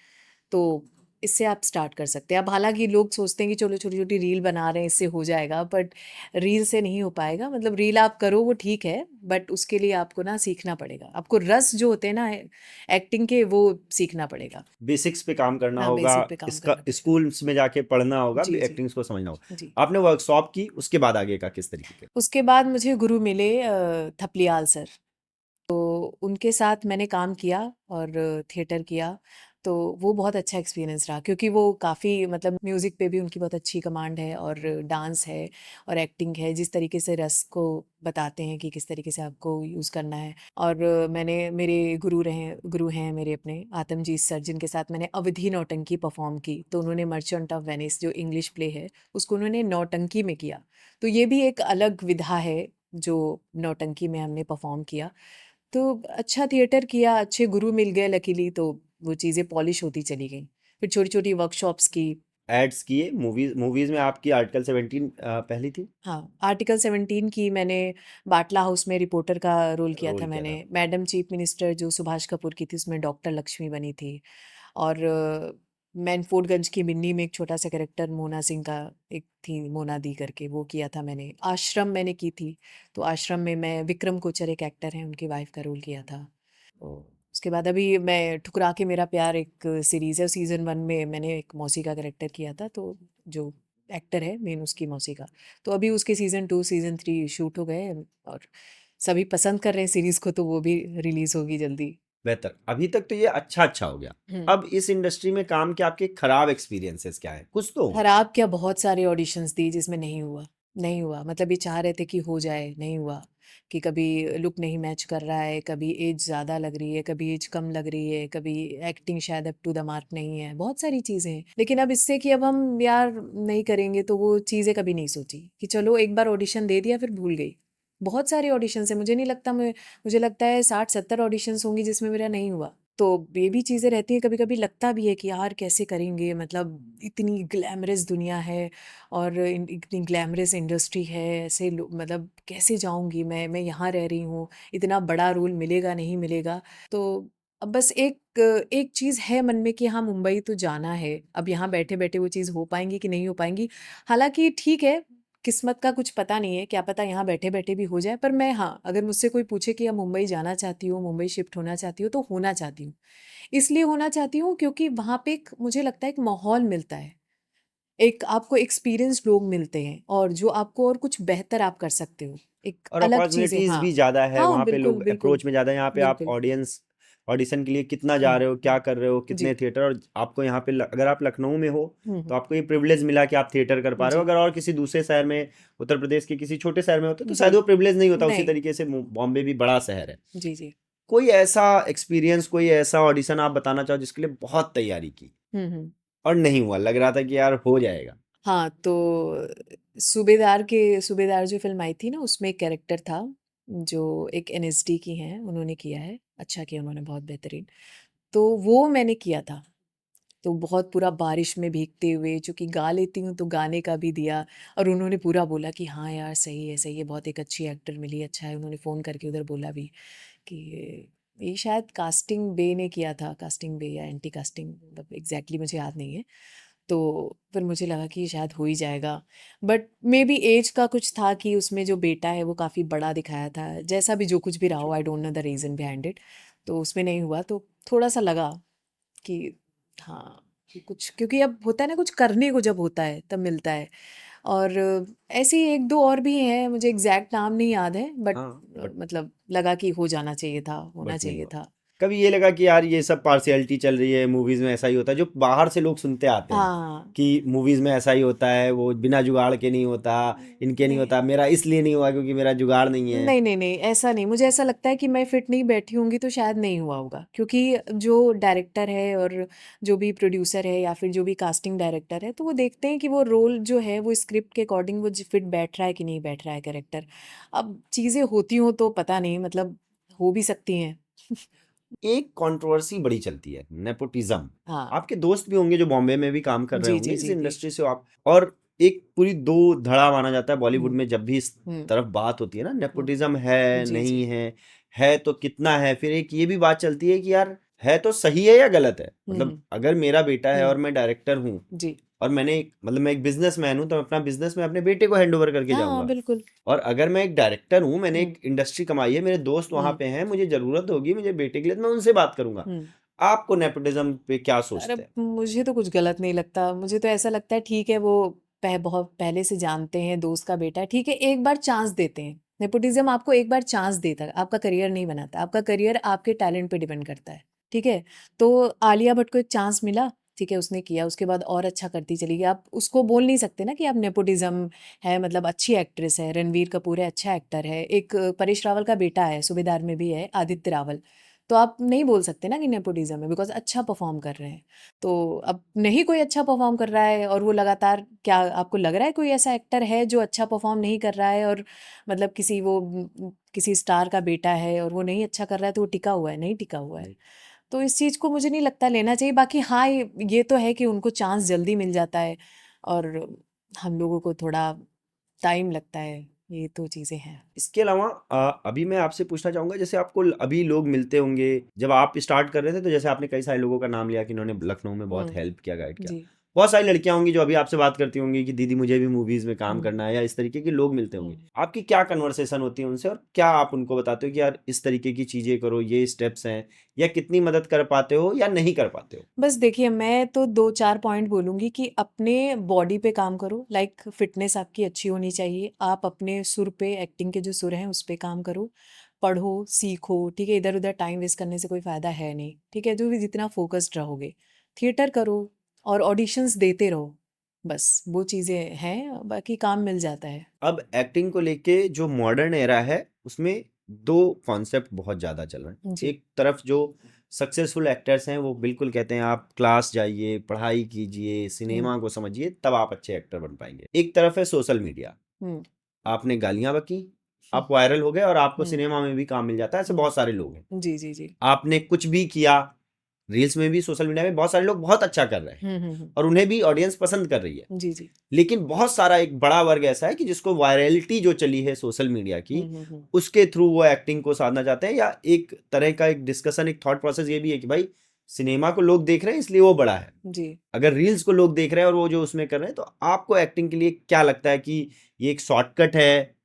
तो इससे आप स्टार्ट कर सकते हैं। अब हालाँकि लोग सोचते हैं कि चलो छोटी-छोटी रील बना रहे हैं, इससे हो जाएगा, बट रील से नहीं हो पाएगा। मतलब रील आप करो वो ठीक है, बट उसके लिए आपको ना सीखना पड़ेगा। आपको रस जो होते हैं ना एक्टिंग के, वो सीखना पड़ेगा। बेसिक्स पे काम करना हाँ, होगा, बेसिक पे काम इसका करना पड़ेगा। स्कूल्स में जाके पढ़ना होगा, जी, जी, एक्टिंग्स को समझना जी। होगा। आपने वर्कशॉप की, उसके बाद आगे का किस तरीके के? उसके बाद मुझे गुरु मिले थपलियाल सर। तो उनके साथ मैंने काम किया और थिएटर किया। तो वो बहुत अच्छा एक्सपीरियंस रहा क्योंकि वो काफ़ी मतलब म्यूज़िक पे भी उनकी बहुत अच्छी कमांड है और डांस है और एक्टिंग है, जिस तरीके से रस को बताते हैं कि किस तरीके से आपको यूज़ करना है। और मैंने मेरे गुरु हैं मेरे अपने आतमजीत सर, जिनके साथ मैंने अवधी नौटंकी परफॉर्म की। तो उन्होंने मर्चेंट ऑफ वेनिस जो इंग्लिश प्ले है उसको उन्होंने नौटंकी में किया। तो ये भी एक अलग विधा है जो नौटंकी में हमने परफॉर्म किया। तो अच्छा थिएटर किया, अच्छे गुरु मिल गए लकीली, तो वो चीज़ें पॉलिश होती चली गई। फिर छोटी-छोटी वर्कशॉप्स की। एड्स किए, मूवीज मूवीज में आपकी आर्टिकल 17 पहली थी, हाँ, आर्टिकल 17 की मैंने बाटला हाउस में रिपोर्टर का रोल किया रोल था किया मैंने। था। मैडम चीफ मिनिस्टर जो सुभाष कपूर की थी उसमें डॉक्टर लक्ष्मी बनी थी। और मैनफोर्डगंज की मिन्नी में एक छोटा-सा कैरेक्टर मोना सिंह का एक थी, मोना दी करके, वो किया था मैंने। आश्रम मैंने की थी, तो आश्रम में मैं विक्रम कोचर एक एक्टर हैं, उनकी वाइफ़ का रोल किया था। तो उसके बाद अभी मैं ठुकरा के मेरा प्यार एक सीरीज़ है, सीज़न 1 में मैंने एक मौसी का कैरेक्टर किया था, तो जो एक्टर है मेन उसकी मौसी का। तो अभी उसके सीज़न 2, सीज़न 3 शूट हो गए हैं और सभी पसंद कर रहे हैं सीरीज़ को, तो वो भी रिलीज़ होगी जल्दी। बेहतर, अभी तक तो ये अच्छा अच्छा हो गया। हुँ। अब इस इंडस्ट्री में काम के आपके खराब एक्सपीरियंसेस क्या है, कुछ तो होंगे। खराब क्या, बहुत सारे ऑडिशंस दी जिसमें नहीं हुआ। नहीं हुआ मतलब ये चाह रहे थे कि हो जाए, नहीं हुआ। कि कभी लुक नहीं मैच कर रहा है, कभी एज ज़्यादा लग रही है, कभी एज कम लग रही है, कभी एक्टिंग शायद अप टू द मार्क नहीं है, बहुत सारी चीज़ें हैं। लेकिन अब इससे कि अब हम यार नहीं करेंगे, तो वो चीज़ें कभी नहीं सोची कि चलो एक बार ऑडिशन दे दिया फिर भूल गई। बहुत सारे ऑडिशंस हैं, मुझे नहीं लगता मुझे लगता है 60-70 ऑडिशंस होंगी जिसमें मेरा नहीं हुआ। तो ये भी चीज़ें रहती हैं, कभी-कभी लगता भी है कि यार कैसे करेंगे, मतलब इतनी ग्लैमरस दुनिया है और इतनी ग्लैमरस इंडस्ट्री है, ऐसे मतलब कैसे जाऊंगी मैं यहाँ रह रही हूँ, इतना बड़ा रोल मिलेगा नहीं मिलेगा। तो अब बस एक चीज़ है मन में कि हाँ मुंबई तो जाना है। अब यहाँ बैठे बैठे वो चीज़ हो पाएंगी कि नहीं हो पाएंगी, हालांकि ठीक है, किस्मत का कुछ पता नहीं है, क्या पता यहाँ बैठे बैठे भी हो जाए। पर मैं, हाँ, अगर मुझसे कोई पूछे कि अब मुंबई जाना चाहती हूँ, मुंबई शिफ्ट होना चाहती हूँ, तो होना चाहती हूँ। इसलिए होना चाहती हूँ क्योंकि वहाँ पे एक मुझे लगता है एक माहौल मिलता है, एक आपको एक्सपीरियंस्ड लोग मिलते हैं और जो आपको और कुछ बेहतर आप कर सकते हो, एक और अलग चीज़ें। अपॉर्चुनिटीज भी हाँ, ज़्यादा है हाँ, वहाँ पे, बिल्कुल, लोग बिल्कुल, अप्रोच में ज़्यादा है। यहाँ पे आप बिल्कुल। ऑडियंस ऑडिशन के लिए कितना हुँ, जा रहे हो, हुँ, क्या कर रहे हो, जी। कितने थिएटर, और आपको यहाँ पे अगर आप लखनऊ में हो हुँ, तो हुँ, आपको ये प्रिविलेज मिला कि आप थिएटर कर पा रहे हो। जी, अगर और किसी दूसरे शहर में, उत्तर प्रदेश के किसी छोटे शहर में होते तो जी। शायद वो प्रिविलेज नहीं होता। उसी नहीं, तरीके से बॉम्बे भी बड़ा शहर है। जी, जी। कोई ऐसा एक्सपीरियंस, कोई ऐसा ऑडिशन आप बताना चाहो जिसके लिए बहुत तैयारी की हुँ, हुँ। और नहीं हुआ, लग रहा था कि यार हो जाएगा। हाँ, तो सूबेदार जो फ़िल्म आई थी ना, उसमें एक कैरेक्टर था, जो एक एनएसडी की हैं, उन्होंने किया है, अच्छा किया उन्होंने, बहुत बेहतरीन। तो वो मैंने किया था। तो बहुत पूरा बारिश में भीगते हुए, चूँकि गा लेती हूँ तो गाने का भी दिया और उन्होंने पूरा बोला कि हाँ यार सही है, बहुत एक अच्छी एक्टर मिली, अच्छा है। उन्होंने फ़ोन करके उधर बोला भी कि ये शायद कास्टिंग बे ने किया था, कास्टिंग बे या एंटी कास्टिंग, मतलब एग्ज़ैक्टली मुझे याद नहीं है। तो फिर मुझे लगा कि ये शायद हो ही जाएगा। बट मेबी ऐज का कुछ था कि उसमें जो बेटा है वो काफ़ी बड़ा दिखाया था। जैसा भी जो कुछ भी रहा हो, I don't know the reason behind it. तो उसमें नहीं हुआ, तो थोड़ा-सा लगा कि हाँ, कि कुछ, क्योंकि अब होता है ना कुछ करने को जब होता है तब मिलता है। और ऐसे ही 1-2 और भी हैं, मुझे एग्ज़ैक्ट नाम नहीं याद है, बट हाँ, बट मतलब लगा कि हो जाना चाहिए था, होना बट नहीं चाहिए हुआ। था। कभी ये लगा कि यार ये सब पार्शियलिटी चल रही है मूवीज में, ऐसा ही होता है, जो बाहर से लोग सुनते आते हैं हाँ। कि मूवीज में ऐसा ही होता है, वो बिना जुगाड़ के नहीं होता, इनके नहीं नहीं। होता, मेरा इसलिए नहीं हुआ क्योंकि मेरा जुगाड़ नहीं है। नहीं, नहीं, नहीं, ऐसा नहीं। मुझे ऐसा लगता है कि मैं फिट नहीं बैठी होंगी तो शायद नहीं हुआ होगा। क्योंकि जो डायरेक्टर है और जो भी प्रोड्यूसर है या फिर जो भी कास्टिंग डायरेक्टर है, तो वो देखते हैं कि वो रोल जो है वो स्क्रिप्ट के अकॉर्डिंग वो फिट बैठ रहा है कि नहीं बैठ रहा है कैरेक्टर। अब चीज़ें होती हों तो पता नहीं, मतलब हो भी सकती हैं। एक कंट्रोवर्सी बड़ी चलती है, नेपोटिज्म। हाँ। आपके दोस्त भी होंगे जो बॉम्बे में भी काम कर रहे जी, होंगे, जी, इस जी, जी। इंडस्ट्री से हो आप, और एक पूरी दो धड़ा माना जाता है बॉलीवुड हुँ, में जब भी इस हुँ, तरफ बात होती है ना, हुँ। नेपोटिज्म है जी, जी। नहीं है तो कितना है। फिर एक ये भी बात चलती है कि यार है तो सही है या गलत है, हुँ, मतलब हुँ, अगर मेरा बेटा है हुँ। और मैं डायरेक्टर हूँ जी। और मतलब मैं एक बिजनेसमैन हूँ, तो मैं अपना बिजनेस में अपने बेटे को हैंड ओवर करके हाँ, जाऊंगा। बिल्कुल। और अगर मैं एक डायरेक्टर हूँ, मैंने हुँ, एक इंडस्ट्री कमाई है, मेरे दोस्त वहां हुँ, पे हैं, मुझे जरूरत होगी मुझे बेटे के लिए, तो मैं उनसे बात करूंगा। हुँ। आपको नेपोटिज्म पे क्या अरे, सोचते हैं? मुझे तो कुछ गलत नहीं लगता। मुझे तो ऐसा लगता है ठीक है, वो बहुत पहले से जानते हैं, दोस्त का बेटा है, ठीक है, एक बार चांस देते हैं। नेपोटिज्म आपको एक बार चांस देता है, आपका करियर नहीं बनाता। आपका करियर आपके टैलेंट पे डिपेंड करता है। ठीक है। तो आलिया भट्ट को एक चांस मिला, ठीक है, उसने किया, उसके बाद और अच्छा करती चली गई। आप उसको बोल नहीं सकते ना कि आप नेपोटिज्म है, मतलब अच्छी एक्ट्रेस है, रणवीर कपूर है, अच्छा एक्टर है, एक परेश रावल का बेटा है, सूबेदार में भी है, आदित्य रावल। तो आप नहीं बोल सकते ना कि नेपोटिज्म है, बिकॉज अच्छा परफॉर्म कर रहे हैं। तो अब नहीं कोई अच्छा परफॉर्म कर रहा है और वो लगातार, क्या आपको लग रहा है कोई ऐसा एक्टर है जो अच्छा परफॉर्म नहीं कर रहा है, और मतलब किसी स्टार का बेटा है और वो नहीं अच्छा कर रहा है, तो वो टिका हुआ है? नहीं टिका हुआ है। नहीं। तो इस चीज़ को मुझे नहीं लगता लेना चाहिए। बाकी हाँ, ये तो है कि उनको चांस जल्दी मिल जाता है और हम लोगों को थोड़ा टाइम लगता है। ये तो चीज़ें हैं। इसके अलावा अभी मैं आपसे पूछना चाहूंगा, जैसे आपको अभी लोग मिलते होंगे, जब आप स्टार्ट कर रहे थे तो जैसे आपने कई सारे लोगों का नाम लिया कि इन्होंने लखनऊ में बहुत हुँ, हेल्प किया, गाइड किया। जी। बहुत सारी लड़कियां होंगी जो अभी आपसे बात करती होंगी कि दीदी मुझे भी मूवीज में काम हुँ, करना है, या इस तरीके के लोग मिलते होंगे। हुँ। आपकी क्या कन्वर्सेशन होती है उनसे, और क्या आप उनको बताते हो कि यार इस तरीके की चीजें करो, ये स्टेप्स हैं, या कितनी मदद कर पाते हो या नहीं कर पाते हो? बस देखिए, मैं तो 2-4 पॉइंट बोलूँगी कि अपने बॉडी पे काम करो, लाइक फ़िटनेस आपकी अच्छी होनी चाहिए। आप अपने सुर पे, एक्टिंग के जो सुर हैं, उस पे काम करो। पढ़ो, सीखो, ठीक है? इधर-उधर टाइम वेस्ट करने से कोई फ़ायदा है नहीं, ठीक है? जो भी जितना फ़ोकस्ड रहोगे। थिएटर करो और ऑडिशंस देते रहो। बस वो चीज़ें हैं, बाकी काम मिल जाता है। अब एक्टिंग को लेके जो मॉडर्न एरा है, उसमें दो कॉन्सेप्ट बहुत ज़्यादा चल रहे हैं। जी। एक तरफ जो सक्सेसफुल एक्टर्स हैं वो बिल्कुल कहते हैं आप क्लास जाइए, पढ़ाई कीजिए, हुँ, सिनेमा को समझिए, तब आप अच्छे एक्टर बन पाएंगे। एक तरफ है सोशल मीडिया, हुँ, आपने गालियां बकी, हुँ, आप वायरल हो गए और आपको हुँ, सिनेमा में भी काम मिल जाता है। ऐसे हुँ। बहुत सारे लोग हैं। जी, जी, जी। आपने कुछ भी किया, रील्स में भी, सोशल मीडिया में बहुत सारे लोग बहुत अच्छा कर रहे हैं हुँ, हुँ, हुँ। और उन्हें भी ऑडियंस पसंद कर रही है। जी, जी। लेकिन बहुत सारा एक बड़ा वर्ग ऐसा है कि जिसको वायरलिटी जो चली है सोशल मीडिया की, हुँ, हुँ, हुँ। उसके थ्रू वो एक्टिंग को साधना चाहते हैं, या एक तरह का एक डिस्कशन, एक थॉट प्रोसेस ये भी है कि भाई सिनेमा को लोग देख रहे हैं इसलिए वो बड़ा है। जी। अगर रील्स को लोग देख रहे हैं और वो जो उसमें कर रहे हैं, तो आपको एक्टिंग के लिए क्या लगता है कि ये एक शॉर्टकट है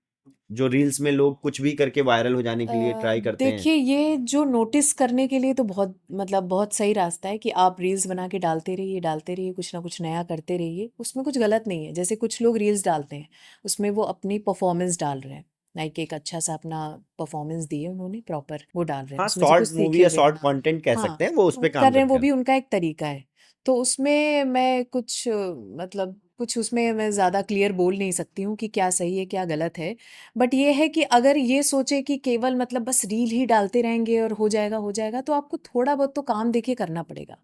जो रील्स में लोग कुछ भी करके वायरल हो जाने अ, के लिए ट्राई करते हैं? देखिए, ये जो नोटिस करने के लिए तो बहुत, मतलब बहुत सही रास्ता है कि आप रील्स बना के डालते रहिए, कुछ ना कुछ नया करते रहिए, उसमें कुछ गलत नहीं है। जैसे कुछ लोग रील्स डालते हैं, उसमें वो अपनी परफॉर्मेंस डाल रहे हैं, लाइक एक अच्छा सा अपना परफॉर्मेंस दिए उन्होंने प्रॉपर, वो डाल रहे हैं, हाँ, उसमें से कुछ शॉर्ट मूवी सीखे या हुए। शॉर्ट कंटेंट कह हाँ, सकते हैं, वो उस वो पे कर काम रहे हैं, करते वो हैं। भी उनका एक तरीका है। तो उसमें मैं कुछ मतलब कुछ उसमें मैं ज़्यादा क्लियर बोल नहीं सकती हूँ कि क्या सही है, क्या गलत है। बट ये है कि अगर ये सोचे कि केवल मतलब बस रील ही डालते रहेंगे और हो जाएगा, तो आपको थोड़ा बहुत तो काम देखिए करना पड़ेगा।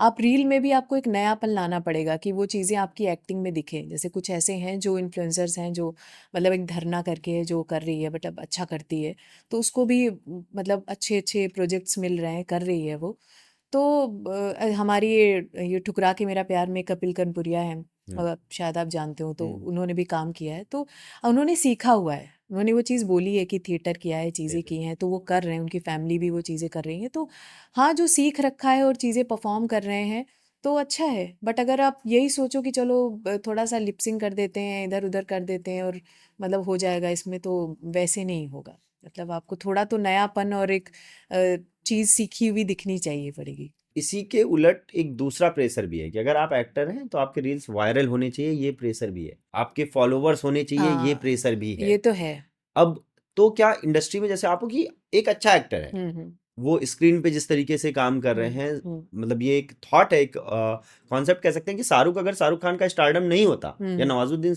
आप रील में भी आपको एक नयापन लाना पड़ेगा कि वो चीज़ें आपकी एक्टिंग में दिखें। जैसे कुछ ऐसे हैं जो इन्फ्लुएंसर्स हैं, जो मतलब एक धरना करके है, जो कर रही है, मतलब अच्छा करती है। तो उसको भी मतलब अच्छे-अच्छे प्रोजेक्ट्स मिल रहे हैं, कर रही है वो। तो हमारी ये ठुकरा के मेरा प्यार में कपिल कनपुरिया हैं, हम्म। शायद आप जानते हो, तो हम्म। उन्होंने भी काम किया है। तो उन्होंने सीखा हुआ है, उन्होंने वो चीज़ बोली है कि थिएटर किया है, चीज़ें की हैं, तो वो कर रहे हैं, उनकी फैमिली भी वो चीज़ें कर रही है। तो हाँ, जो सीख रखा है और चीज़ें परफॉर्म कर रहे हैं, तो अच्छा है। बट अगर आप यही सोचो कि चलो थोड़ा सा लिपसिंग कर देते हैं, इधर उधर कर देते हैं और मतलब हो जाएगा इसमें, तो वैसे नहीं होगा। मतलब आपको थोड़ा तो नयापन और एक चीज़ सीखी हुई दिखनी चाहिए पड़ेगी। इसी के उलट एक दूसरा प्रेशर भी है कि अगर आप एक्टर हैं तो आपके रील्स वायरल होने चाहिए, ये प्रेशर भी है। आपके फॉलोवर्स होने चाहिए, ये हाँ, प्रेशर भी है। ये तो है। अब तो क्या इंडस्ट्री में जैसे आप हो कि एक अच्छा एक्टर है, हुँ, हुँ, वो स्क्रीन पे जिस तरीके से काम कर रहे हुँ, हैं, हुँ, मतलब ये एक थॉट है, एक कॉन्सेप्ट कह सकते हैं कि अगर शाहरुख खान का स्टारडम नहीं होता, या हुँ, नवाजुद्दीन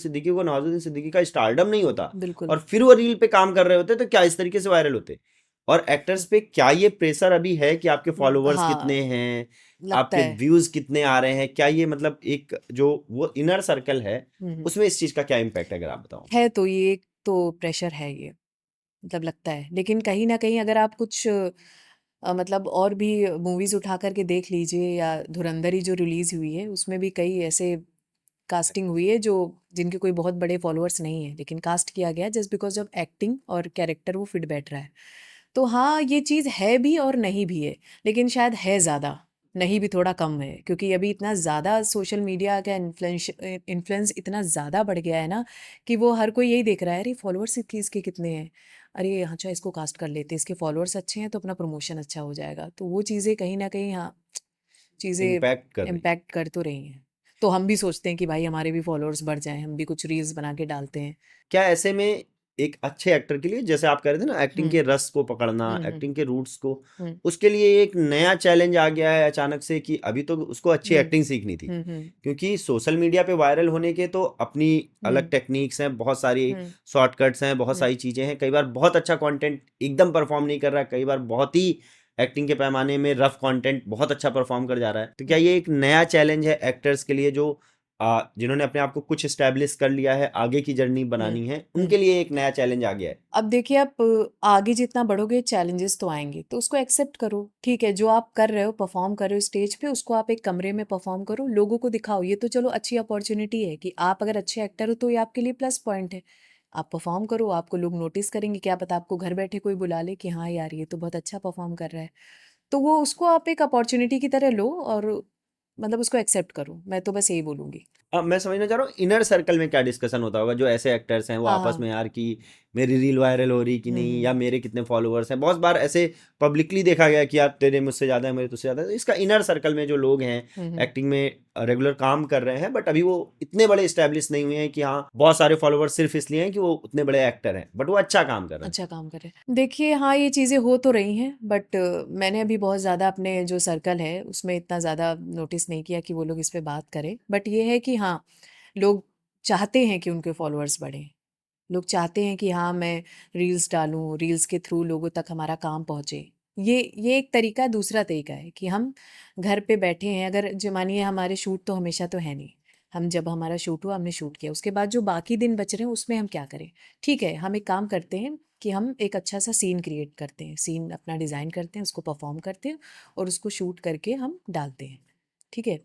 सिद्दीकी का स्टारडम नहीं होता, बिल्कुल। और फिर वो रील पे काम कर रहे होते, तो क्या इस तरीके से वायरल होते? और एक्टर्स पे क्या ये प्रेशर अभी है कि आपके फॉलोवर्स कितने हाँ, हैं, लगता आपके है। व्यूज कितने आ रहे हैं? क्या ये मतलब एक जो वो इनर सर्कल है, हुँ, हुँ। उसमें इस चीज का क्या इम्पैक्ट है, अगर आप बताओ? है तो ये एक तो प्रेशर है ये, मतलब लगता है। लेकिन कहीं न कहीं अगर आप कुछ मतलब और भी मूवीज़ उठा कर के देख लीजिए, या धुरंधर ही जो रिलीज़ हुई है, उसमें भी कई ऐसे कास्टिंग हुई है जो जिनके कोई बहुत बड़े फॉलोअर्स नहीं है, लेकिन कास्ट किया गया जस्ट बिकॉज़ ऑफ एक्टिंग और कैरेक्टर वो फिट बैठ रहा है। तो हाँ, ये चीज़ है भी और नहीं भी है, लेकिन शायद है ज़्यादा, नहीं भी थोड़ा कम है, क्योंकि अभी इतना ज़्यादा सोशल मीडिया का इन्फ्लुएंस इतना ज़्यादा बढ़ गया है ना, कि वो हर कोई यही देख रहा है, अरे फॉलोअर्स इसके कितने हैं, अरे अच्छा इसको कास्ट कर लेते हैं, इसके फॉलोअर्स अच्छे हैं तो अपना प्रमोशन अच्छा हो जाएगा। तो वो चीज़ें कहीं न कहीं, हाँ, चीज़ें इम्पैक्ट कर रही है। इम्पैक्ट कर तो रही हैं। तो हम भी सोचते हैं कि भाई हमारे भी फॉलोअर्स बढ़ जाएँ, हम भी कुछ रील्स बना के डालते हैं। क्या ऐसे में एक अच्छे एक्टर के लिए, जैसे आप कह रहे थे ना, एक्टिंग के हम्म रस को पकड़ना, हम्म हम्म एक्टिंग के रूट्स को, हम्म उसके लिए एक नया चैलेंज आ गया है अचानक से कि अभी तो उसको अच्छी हम्म एक्टिंग सीखनी थी, हम्म क्योंकि सोशल मीडिया पे वायरल होने के तो अपनी अलग हम्म टेक्निक्स हैं, बहुत सारी हम्म शॉर्टकट्स हैं, बहुत हम्म सारी चीज़ें हैं। कई बार बहुत अच्छा कंटेंट एकदम परफॉर्म नहीं कर रहा, कई बार बहुत ही एक्टिंग के पैमाने में रफ कंटेंट बहुत अच्छा परफॉर्म कर जा रहा है। तो क्या ये एक नया चैलेंज है एक्टर्स के लिए, जो जिन्होंने अपने आप को कुछ स्टैब्लिश कर लिया है, आगे की जर्नी हम्म बनानी है, हम्म उनके लिए एक नया चैलेंज आ गया है? अब देखिए आप आगे जितना बढ़ोगे चैलेंजेस तो आएंगे, तो उसको एक्सेप्ट करो। ठीक है, जो आप कर रहे हो, परफॉर्म कर रहे हो स्टेज पे, उसको आप एक कमरे में परफॉर्म करो, लोगों को दिखाओ। ये तो चलो अच्छी अपॉर्चुनिटी है कि आप अगर अच्छे एक्टर हो तो ये आपके लिए प्लस पॉइंट है। आप परफॉर्म करो, आपको लोग नोटिस करेंगे, क्या पता आपको घर बैठे कोई बुला ले कि हाँ यार ये तो बहुत अच्छा परफॉर्म कर रहा है। तो वो उसको आप एक अपॉर्चुनिटी की तरह लो और मतलब उसको एक्सेप्ट करो। मैं तो बस यही बोलूंगी। अब मैं समझना चाह रहा हूँ, इनर सर्कल में क्या डिस्कशन होता होगा, जो ऐसे एक्टर्स हैं वो हाँ आपस हाँ में, यार कि मेरी रील वायरल हो रही कि नहीं, या मेरे कितने फॉलोअर्स हैं। बहुत बार ऐसे पब्लिकली देखा गया कि यार तेरे मुझसे ज़्यादा है, मेरे तुझसे ज़्यादा है। तो इसका इनर सर्कल में जो लोग हैं, हम्म एक्टिंग में रेगुलर काम कर रहे हैं, बट अभी वो इतने बड़े स्टैब्लिश नहीं हुए हैं कि हाँ बहुत सारे फॉलोअर्स सिर्फ इसलिए हैं कि वो उतने बड़े एक्टर हैं, बट वो अच्छा काम कर रहे हैं। अच्छा काम करे। देखिए हाँ ये चीज़ें हो तो रही हैं, बट मैंने अभी बहुत ज़्यादा अपने जो सर्कल है उसमें इतना ज़्यादा नोटिस नहीं किया कि वो लोग इस पे बात करें। बट ये है कि हाँ, लोग चाहते हैं कि उनके फॉलोअर्स बढ़ें। लोग चाहते हैं कि हाँ मैं रील्स डालूं, रील्स के थ्रू लोगों तक हमारा काम पहुंचे। ये एक तरीका है। दूसरा तरीका है कि हम घर पे बैठे हैं, अगर जो मानिए हमारे शूट तो हमेशा तो है नहीं, हम जब हमारा शूट हुआ हमने शूट किया, उसके बाद जो बाकी दिन बच रहे हैं उसमें हम क्या करें। ठीक है, हम एक काम करते हैं कि हम एक अच्छा सा सीन क्रिएट करते हैं, सीन अपना डिज़ाइन करते हैं, उसको परफॉर्म करते हैं और उसको शूट करके हम डालते हैं। ठीक है,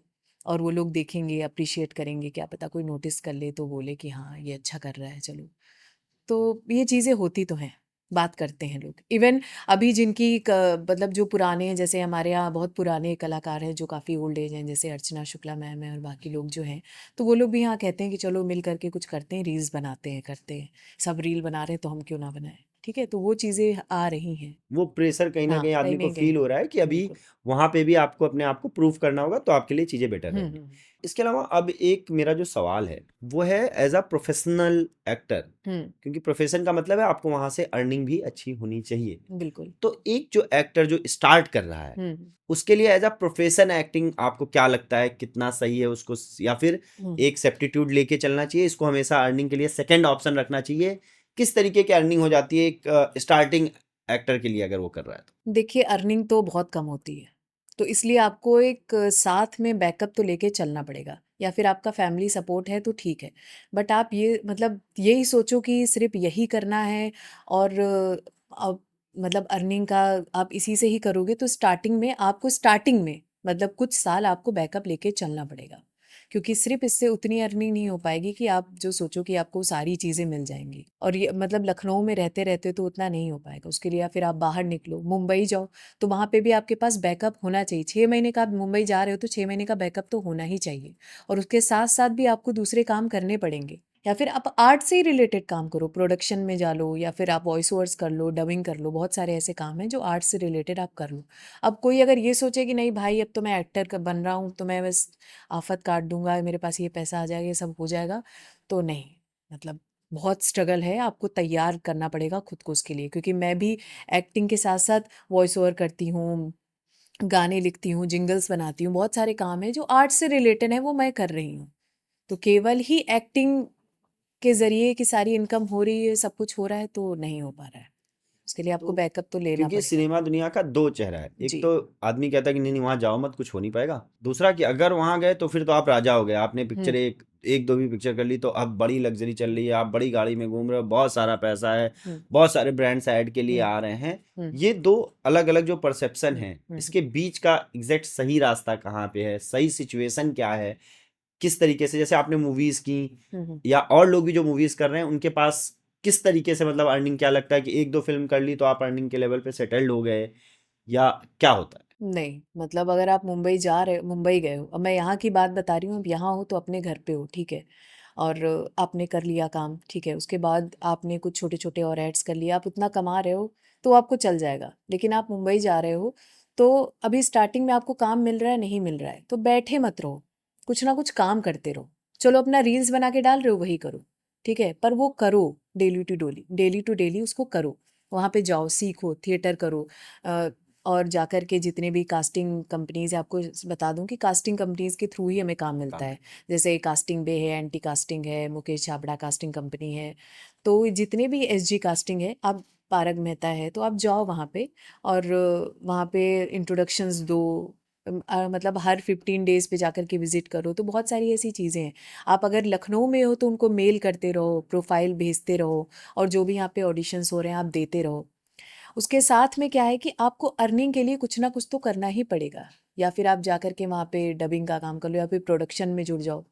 और वो लोग देखेंगे, अप्रिशिएट करेंगे, क्या पता कोई नोटिस कर ले तो बोले कि हाँ ये अच्छा कर रहा है, चलो। तो ये चीज़ें होती तो हैं, बात करते हैं लोग। इवन अभी जिनकी मतलब जो पुराने हैं, जैसे हमारे यहाँ बहुत पुराने कलाकार हैं जो काफ़ी ओल्ड एज हैं, जैसे अर्चना शुक्ला मैम है और बाकी लोग जो हैं, तो वो लोग भी यहाँ कहते हैं कि चलो मिल करके कुछ करते हैं, रील्स बनाते हैं, करते हैं। सब रील बना रहे हैं तो हम क्यों ना बनाएं। ठीक है, तो वो चीज़ें आ रही हैं। वो प्रेशर कहीं ना हाँ कहीं कहीं आदमी को नहीं कहीं फील हो रहा है कि अभी बिल्कुल। वहां पे भी आपको अपने आप को प्रूव करना होगा, तो आपके लिए चीजें बेटर रहेंगी। हम्म इसके अलावा अब एक मेरा जो सवाल है वो है, एज अ प्रोफेशनल एक्टर, हम्म क्योंकि प्रोफेशन का मतलब है आपको वहां से अर्निंग भी अच्छी होनी चाहिए। बिल्कुल। तो एक जो एक्टर जो स्टार्ट कर रहा है, हम्म उसके लिए एज अ प्रोफेशन एक्टिंग आपको क्या लगता है, कितना सही है उसको, या फिर हम्म एक सेप्टीट्यूड लेके चलना चाहिए, इसको हमेशा अर्निंग के लिए सेकंड ऑप्शन रखना चाहिए? किस तरीके की अर्निंग हो जाती है एक स्टार्टिंग एक्टर के लिए अगर वो कर रहा है तो? देखिए अर्निंग तो बहुत कम होती है, तो इसलिए आपको एक साथ में बैकअप तो लेके चलना पड़ेगा, या फिर आपका फैमिली सपोर्ट है तो ठीक है। बट आप ये मतलब यही सोचो कि सिर्फ यही करना है और अब मतलब अर्निंग का आप इसी से ही करोगे, तो स्टार्टिंग में मतलब कुछ साल आपको बैकअप लेके चलना पड़ेगा, क्योंकि सिर्फ इससे उतनी अर्निंग नहीं हो पाएगी कि आप जो सोचो कि आपको सारी चीज़ें मिल जाएंगी। और ये मतलब लखनऊ में रहते रहते तो उतना नहीं हो पाएगा उसके लिए, या फिर आप बाहर निकलो, मुंबई जाओ, तो वहाँ पे भी आपके पास बैकअप होना चाहिए। 6 महीने का आप मुंबई जा रहे हो तो 6 महीने का बैकअप तो होना ही चाहिए। और उसके साथ साथ भी आपको दूसरे काम करने पड़ेंगे, या फिर आप आर्ट से ही रिलेटेड काम करो, प्रोडक्शन में जा लो, या फिर आप वॉइस ओवर्स कर लो, डबिंग कर लो। बहुत सारे ऐसे काम हैं जो आर्ट से रिलेटेड आप कर लो। अब कोई अगर ये सोचे कि नहीं भाई अब तो मैं एक्टर बन रहा हूँ तो मैं बस आफत काट दूंगा, मेरे पास ये पैसा आ जाएगा, ये सब हो जाएगा, तो नहीं। मतलब बहुत स्ट्रगल है, आपको तैयार करना पड़ेगा खुद को उसके लिए। क्योंकि मैं भी एक्टिंग के साथ साथ वॉइस ओवर करती हूँ, गाने लिखती हूँ, जिंगल्स बनाती हूँ, बहुत सारे काम हैं जो आर्ट से रिलेटेड है वो मैं कर रही हूँ। तो केवल ही एक्टिंग के जरिए कि सारी इनकम हो रही है, सब कुछ हो रहा है, तो नहीं हो पा रहा है। उसके लिए आपको तो बैकअप तो लेना क्योंकि पड़ेगा। सिनेमा दुनिया का दो चेहरा है, एक जी। तो आदमी कहता है कि नहीं नहीं वहां जाओ मत, कुछ हो नहीं पाएगा। दूसरा कि अगर वहां गए तो फिर तो आप राजा हो गए, आपने पिक्चर हम्म एक एक दो भी पिक्चर कर ली तो अब बड़ी लग्जरी चल रही है, आप बड़ी गाड़ी में घूम रहे हो, बहुत सारा पैसा है, हम्म बहुत सारे ब्रांड्स ऐड के लिए हम्म आ रहे हैं। हम्म ये दो अलग अलग जो परसेप्शन हम्म है, हम्म इसके बीच का एग्जैक्ट सही रास्ता कहाँ पे है, सही सिचुएशन क्या है, किस तरीके से, जैसे आपने मूवीज की हम्म या और लोग भी जो मूवीज कर रहे हैं उनके पास किस तरीके से, मतलब अर्निंग क्या लगता है कि एक दो फिल्म कर ली तो आप अर्निंग के लेवल पे सेटल्ड हो गए, या क्या होता है? नहीं, मतलब अगर आप मुंबई गए हो, अब मैं यहाँ की बात बता रही हूँ, अब यहाँ हो तो अपने घर पे हो, ठीक है, और आपने कर लिया काम, ठीक है, उसके बाद आपने कुछ छोटे छोटे और ऐड्स कर लिए, आप उतना कमा रहे हो तो आपको चल जाएगा। लेकिन आप मुंबई जा रहे हो तो अभी स्टार्टिंग में आपको काम मिल रहा है, नहीं मिल रहा है, तो बैठे मत रहो, कुछ ना कुछ काम करते रहो। चलो अपना रील्स बना के डाल रहे हो, वही करो। ठीक है, पर वो करो डेली टू डेली उसको करो, वहाँ पे जाओ, सीखो, थिएटर करो। अ, और जाकर के जितने भी कास्टिंग कंपनीज है, आपको बता दूं कि कास्टिंग कंपनीज के थ्रू ही हमें काम मिलता काम है। जैसे कास्टिंग बे है, एंटी कास्टिंग है, मुकेश छाबड़ा कास्टिंग कंपनी है। तो जितने भी एसजी कास्टिंग है, आप पारग मेहता है, तो आप जाओ वहाँ पे और वहाँ पे इंट्रोडक्शंस दो। मतलब हर 15 डेज पे जाकर के विजिट करो। तो बहुत सारी ऐसी चीज़ें हैं। आप अगर लखनऊ में हो तो उनको मेल करते रहो, प्रोफाइल भेजते रहो, और जो भी यहाँ पे ऑडिशंस हो रहे हैं आप देते रहो। उसके साथ में क्या है कि आपको अर्निंग के लिए कुछ ना कुछ तो करना ही पड़ेगा। या फिर आप जाकर के वहाँ पे डबिंग का काम कर लो, या फिर प्रोडक्शन में जुड़ जाओ।